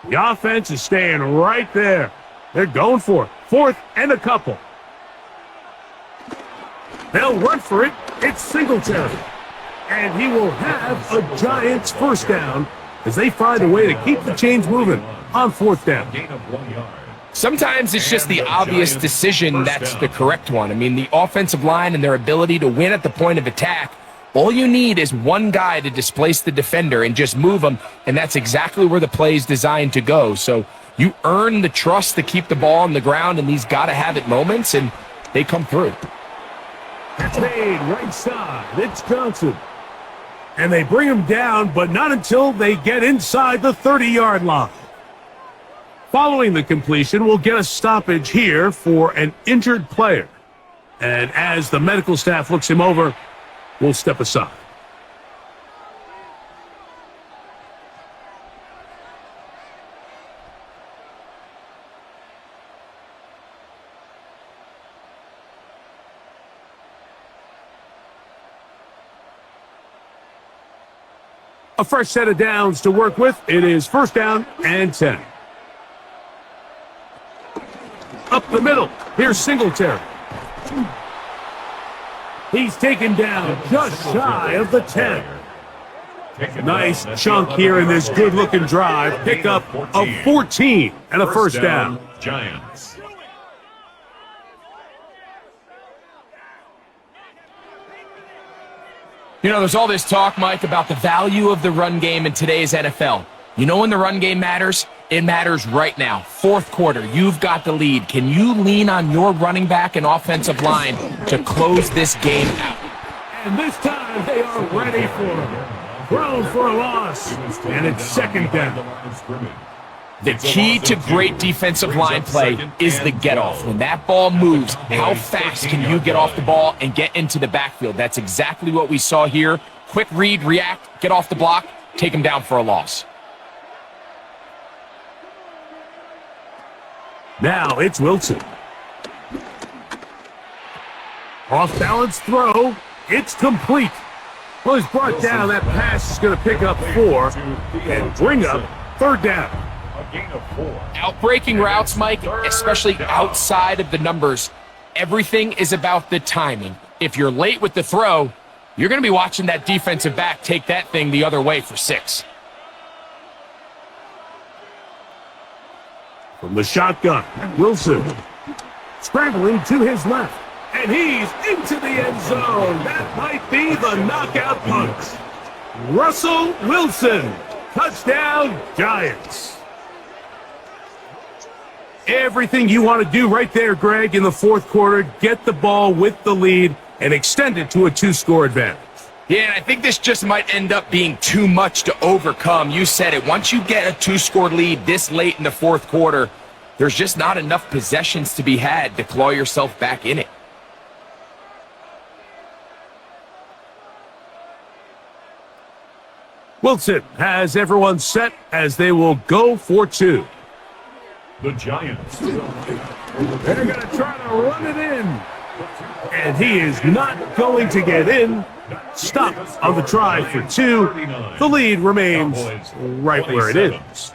Speaker 1: The offense is staying right there. They're going for it. 4th and a couple. They'll run for it. It's Singletary. And he will have a Giants first down as they find a way to keep the chains moving on 4th down.
Speaker 3: Sometimes it's just the obvious decision that's the correct one. I mean, the offensive line and their ability to win at the point of attack, all you need is one guy to displace the defender and just move them, and that's exactly where the play is designed to go. So you earn the trust to keep the ball on the ground in these gotta-have-it moments, and they come through.
Speaker 1: It's made right side. It's Johnson. And they bring him down, but not until they get inside the 30-yard line. Following the completion, we'll get a stoppage here for an injured player. And as the medical staff looks him over, we'll step aside. A fresh set of downs to work with. It is 1st down and 10. Up the middle. Here's Singletary. He's taken down just shy of the 10. Nice chunk here in this good-looking drive. Pickup of 14 and a first down.
Speaker 2: Giants.
Speaker 3: You know, there's all this talk, Mike, about the value of the run game in today's NFL. You know when the run game matters? It matters right now. 4th quarter, you've got the lead. Can you lean on your running back and offensive line to close this game out?
Speaker 1: And this time they are ready for him. Thrown for a loss. And it's 2nd down.
Speaker 3: The key to great defensive line play is the get-off. When that ball moves, how fast can you get off the ball and get into the backfield? That's exactly what we saw here. Quick read, react, get off the block, take him down for a loss.
Speaker 1: Now it's Wilson. Off-balance throw. It's complete. Well, he's brought down. That pass is going to pick up 4 and bring up 3rd down.
Speaker 3: Outbreaking routes, Mike, especially outside of the numbers, everything is about the timing. If you're late with the throw, you're going to be watching that defensive back take that thing the other way for 6.
Speaker 1: From the shotgun, Wilson scrambling to his left, and he's into the end zone. That might be the knockout punch. Russell Wilson, touchdown Giants. Everything you want to do right there, Greg, in the fourth quarter, get the ball with the lead and extend it to a 2-score advantage.
Speaker 3: Yeah, and I think this just might end up being too much to overcome. You said it. Once you get a 2-score lead this late in the fourth quarter, there's just not enough possessions to be had to claw yourself back in it.
Speaker 1: Wilson has everyone set as they will go for 2.
Speaker 2: The Giants.
Speaker 1: They're going to try to run it in. And he is not going to get in. Stop on the try for 2. The lead remains right where it is.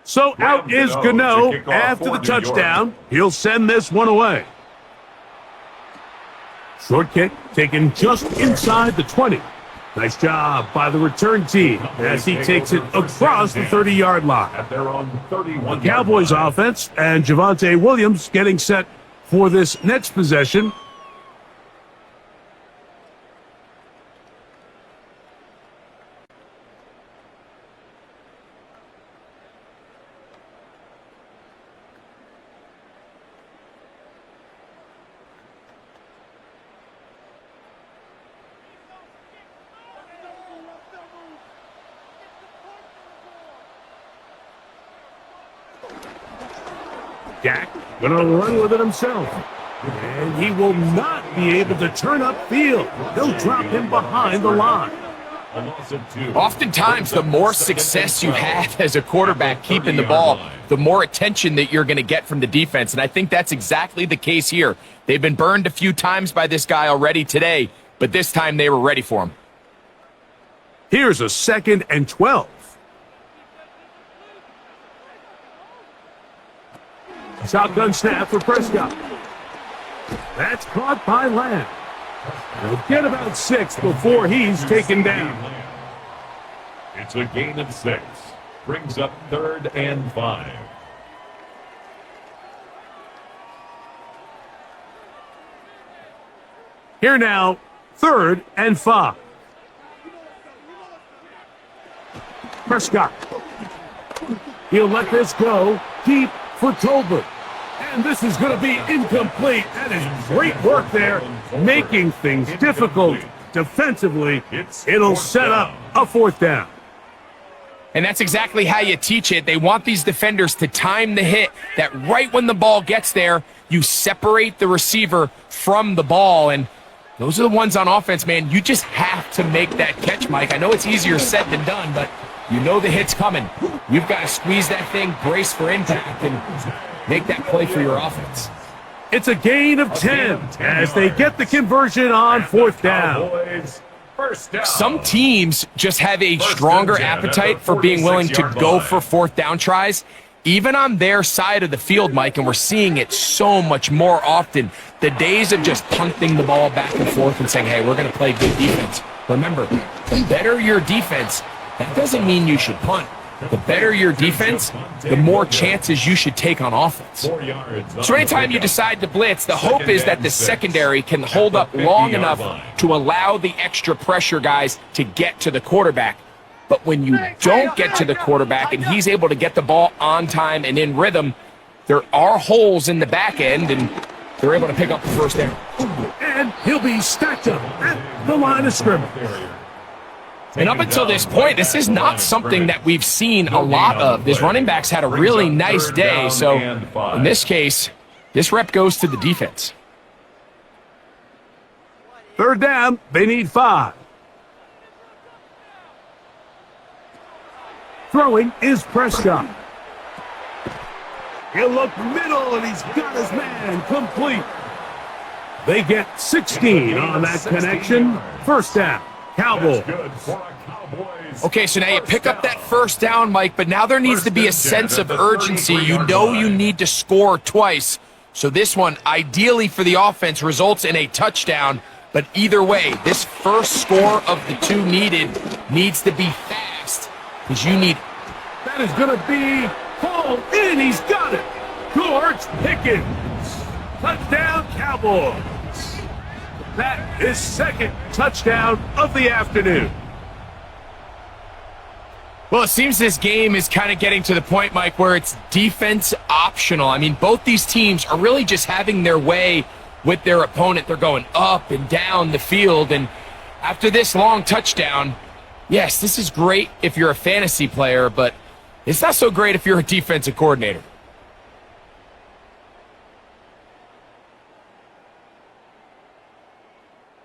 Speaker 1: So out is Gano after the touchdown. He'll send this one away. Short kick taken just inside the 20. Nice job by the return team as he takes it across the 30-yard line. The Cowboys offense and Javonte Williams getting set for this next possession. Dak gonna run with it himself. And he will not be able to turn upfield. They'll drop him behind the line.
Speaker 3: Oftentimes, the more success you have as a quarterback keeping the ball, the more attention that you're going to get from the defense. And I think that's exactly the case here. They've been burned a few times by this guy already today, but this time they were ready for him.
Speaker 1: Here's a 2nd and 12. Shotgun snap for Prescott. That's caught by Lamb. He'll get about 6 before he's taken down.
Speaker 2: It's a gain of 6. Brings up 3rd and 5.
Speaker 1: Here now, 3rd and 5. Prescott. He'll let this go deep for Tolbert. And this is going to be incomplete. That is great work there, making things difficult defensively. It'll set up a 4th down.
Speaker 3: And that's exactly how you teach it. They want these defenders to time the hit, that right when the ball gets there, you separate the receiver from the ball. And those are the ones on offense, man. You just have to make that catch, Mike. I know it's easier said than done, but you know the hit's coming. You've got to squeeze that thing, brace for impact, and make that play for your offense.
Speaker 1: It's a gain of 10 as they get the conversion on 4th down.
Speaker 3: Some teams just have a stronger appetite for being willing to go for 4th down tries, even on their side of the field, Mike, and we're seeing it so much more often. The days of just punting the ball back and forth and saying, hey, we're going to play good defense. Remember, the better your defense, that doesn't mean you should punt. The better your defense, the more chances you should take on offense. So anytime you decide to blitz, the hope is that the secondary can hold up long enough to allow the extra pressure guys to get to the quarterback. But when you don't get to the quarterback and he's able to get the ball on time and in rhythm, there are holes in the back end, and they're able to pick up the 1st down.
Speaker 1: And he'll be stacked up at the line of scrimmage.
Speaker 3: And up until this point, this is not something that we've seen a lot of. This running back's had a really nice day, so in this case, this rep goes to the defense.
Speaker 1: 3rd down, they need 5. Throwing is Prescott. He'll look middle, and he's got his man complete. They get 16 on that connection. First down, Cowboys.
Speaker 3: Okay, so now you pick up that first down, Mike, but now there needs to be a sense of urgency. You know you need to score twice. So this one, ideally for the offense, results in a touchdown. But either way, this first score of the two needed needs to be fast because you need...
Speaker 1: That is going to be pulled in. He's got it. George Pickens. Touchdown, Cowboys. That is second touchdown of the afternoon.
Speaker 3: Well, it seems this game is kind of getting to the point, Mike, where it's defense optional. I mean, both these teams are really just having their way with their opponent. They're going up and down the field, and after this long touchdown, yes, this is great if you're a fantasy player, but it's not so great if you're a defensive coordinator.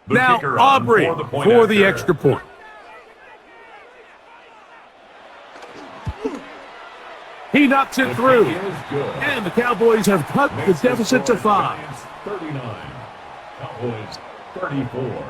Speaker 1: Now, Aubrey for the extra point. He knocks it through, and the Cowboys have cut the deficit to 5.
Speaker 2: 39, Cowboys 34.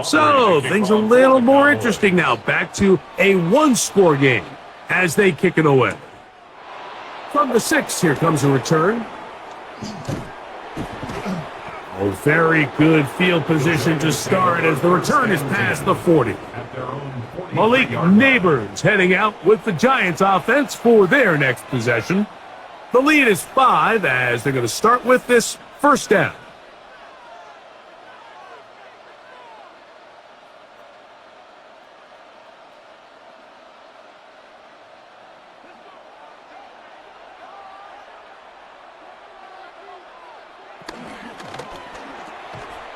Speaker 1: So, things a little more interesting now. Back to a one-score game as they kick it away. From the 6, here comes a return. Oh, very good field position to start as the return is past the 40. Malik Neighbors heading out with the Giants offense for their next possession. The lead is 5 as they're going to start with this first down.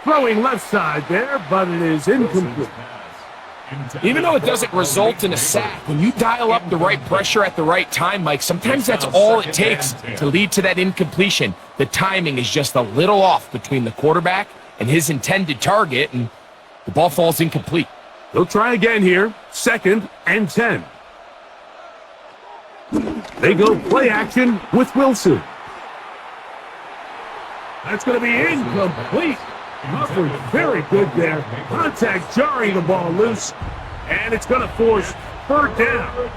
Speaker 1: Throwing left side there, but it is incomplete.
Speaker 3: Even though it doesn't result in a sack, when you dial up the right pressure at the right time, Mike, sometimes that's all it takes to lead to that incompletion. The timing is just a little off between the quarterback and his intended target, and the ball falls incomplete.
Speaker 1: They'll try again here. 2nd and 10. They go play action with Wilson. That's going to be incomplete. Covered very good there. Contact jarring the ball loose. And it's going to force third down.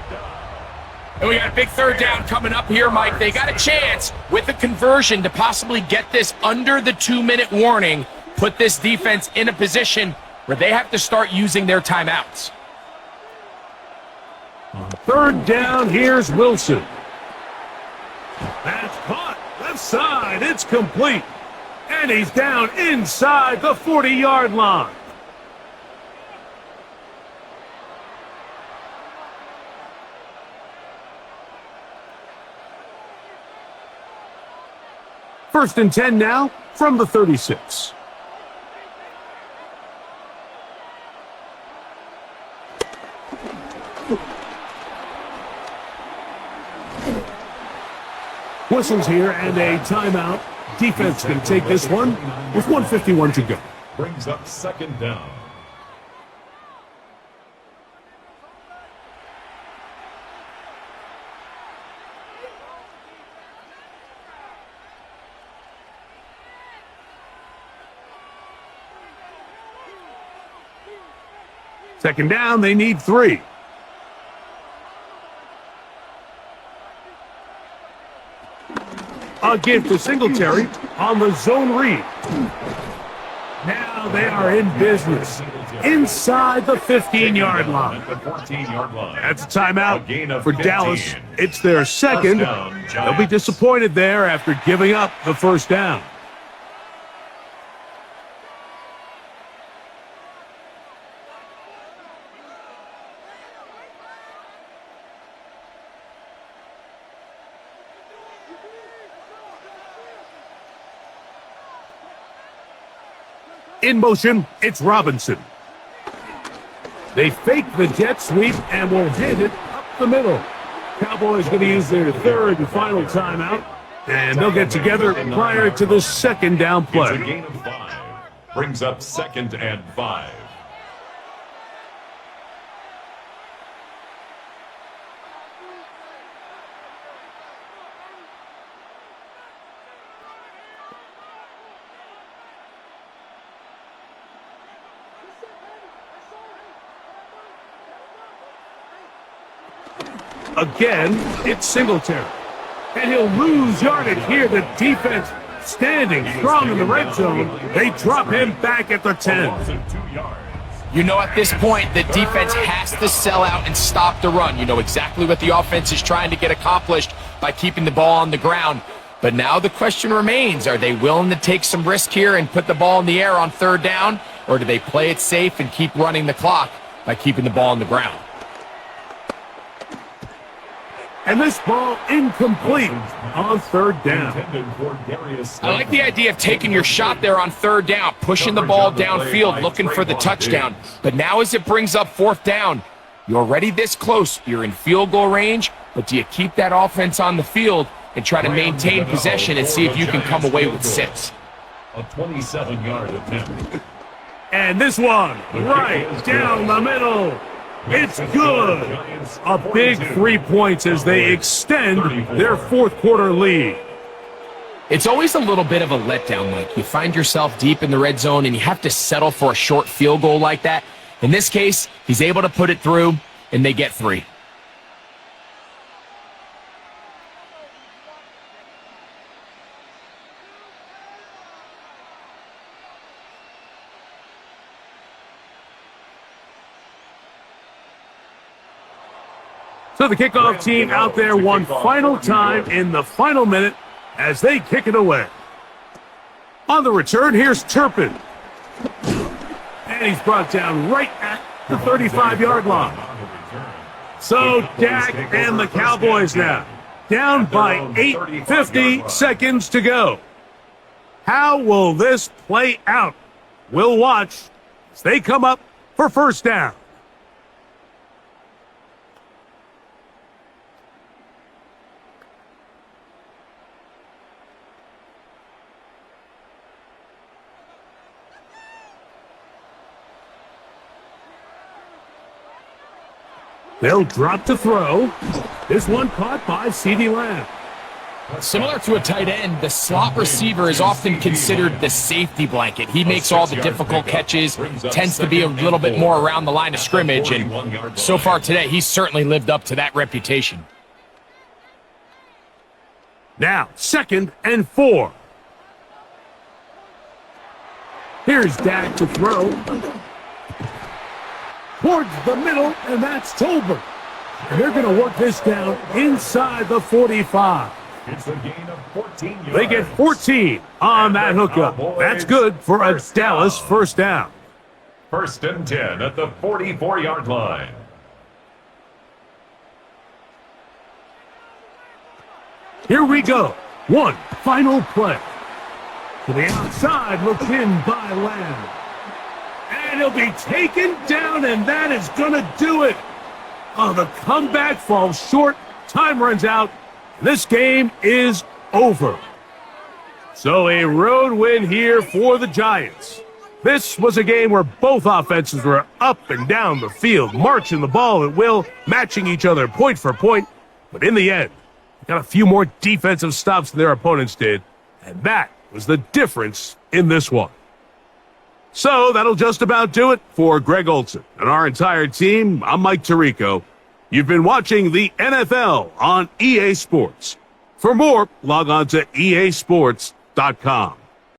Speaker 3: And we got a big third down coming up here, Mike. They got a chance with a conversion to possibly get this under the 2-minute warning, put this defense in a position where they have to start using their timeouts.
Speaker 1: Third down, here's Wilson. That's caught. Left side, it's complete. And he's down inside the 40-yard line. First and 10 now from the 36. Whistles here and a timeout. Defense going to take this one with 1:51 to go.
Speaker 2: Brings up second down.
Speaker 1: Second down, they need 3. A give to Singletary on the zone read. Now they are in business inside the 15-yard line. That's a timeout for Dallas. It's their second. They'll be disappointed there after giving up the first down. In motion, it's Robinson. They fake the jet sweep and will hit it up the middle. Cowboys going to use their third and final timeout, and they'll get together prior to the second down play.
Speaker 2: It's a gain of 5. Brings up 2nd and 5.
Speaker 1: Again, it's Singletary. And he'll lose yardage here. The defense standing strong in the red zone. They drop him back at the 10.
Speaker 3: You know, at this point, the defense has to sell out and stop the run. You know exactly what the offense is trying to get accomplished by keeping the ball on the ground. But now the question remains, are they willing to take some risk here and put the ball in the air on 3rd down? Or do they play it safe and keep running the clock by keeping the ball on the ground?
Speaker 1: And this ball incomplete on 3rd down.
Speaker 3: I like the idea of taking your shot there on 3rd down, pushing the ball downfield, looking for the touchdown. But now as it brings up 4th down, you're already this close. You're in field goal range, but do you keep that offense on the field and try to maintain possession and see if you can come away with 6?
Speaker 2: A 27-yard attempt.
Speaker 1: And this one, right down the middle. It's good. A big 3 points as they extend their 4th quarter lead.
Speaker 3: It's always a little bit of a letdown, Mike. You find yourself deep in the red zone and you have to settle for a short field goal like that. In this case, he's able to put it through and they get 3.
Speaker 1: So the kickoff team out there one final time in the final minute as they kick it away. On the return, here's Turpin. And he's brought down right at the 35-yard line. So Dak and the Cowboys now down by 8:50 seconds to go. How will this play out? We'll watch as they come up for 1st down. They'll drop to throw. This one caught by CeeDee Lamb.
Speaker 3: Similar to a tight end, the slot receiver is often considered the safety blanket. He makes all the difficult catches, tends to be a little bit more around the line of scrimmage, and so far today, he's certainly lived up to that reputation.
Speaker 1: Now, 2nd and 4. Here's Dak to throw. Towards the middle, and that's Tolbert. And they're going to work this down inside the 45.
Speaker 2: It's a gain of 14 yards.
Speaker 1: They get 14 on that hookup. That's good for a Dallas 1st down.
Speaker 2: 1st and 10 at the 44-yard line.
Speaker 1: Here we go. One final play. To the outside, looked in by Lamb. And he'll be taken down, and that is going to do it. Oh, the comeback falls short. Time runs out. This game is over. So a road win here for the Giants. This was a game where both offenses were up and down the field, marching the ball at will, matching each other point for point. But in the end, they got a few more defensive stops than their opponents did, and that was the difference in this one. So that'll just about do it for Greg Olsen and our entire team. I'm Mike Tirico. You've been watching the NFL on EA Sports. For more, log on to easports.com.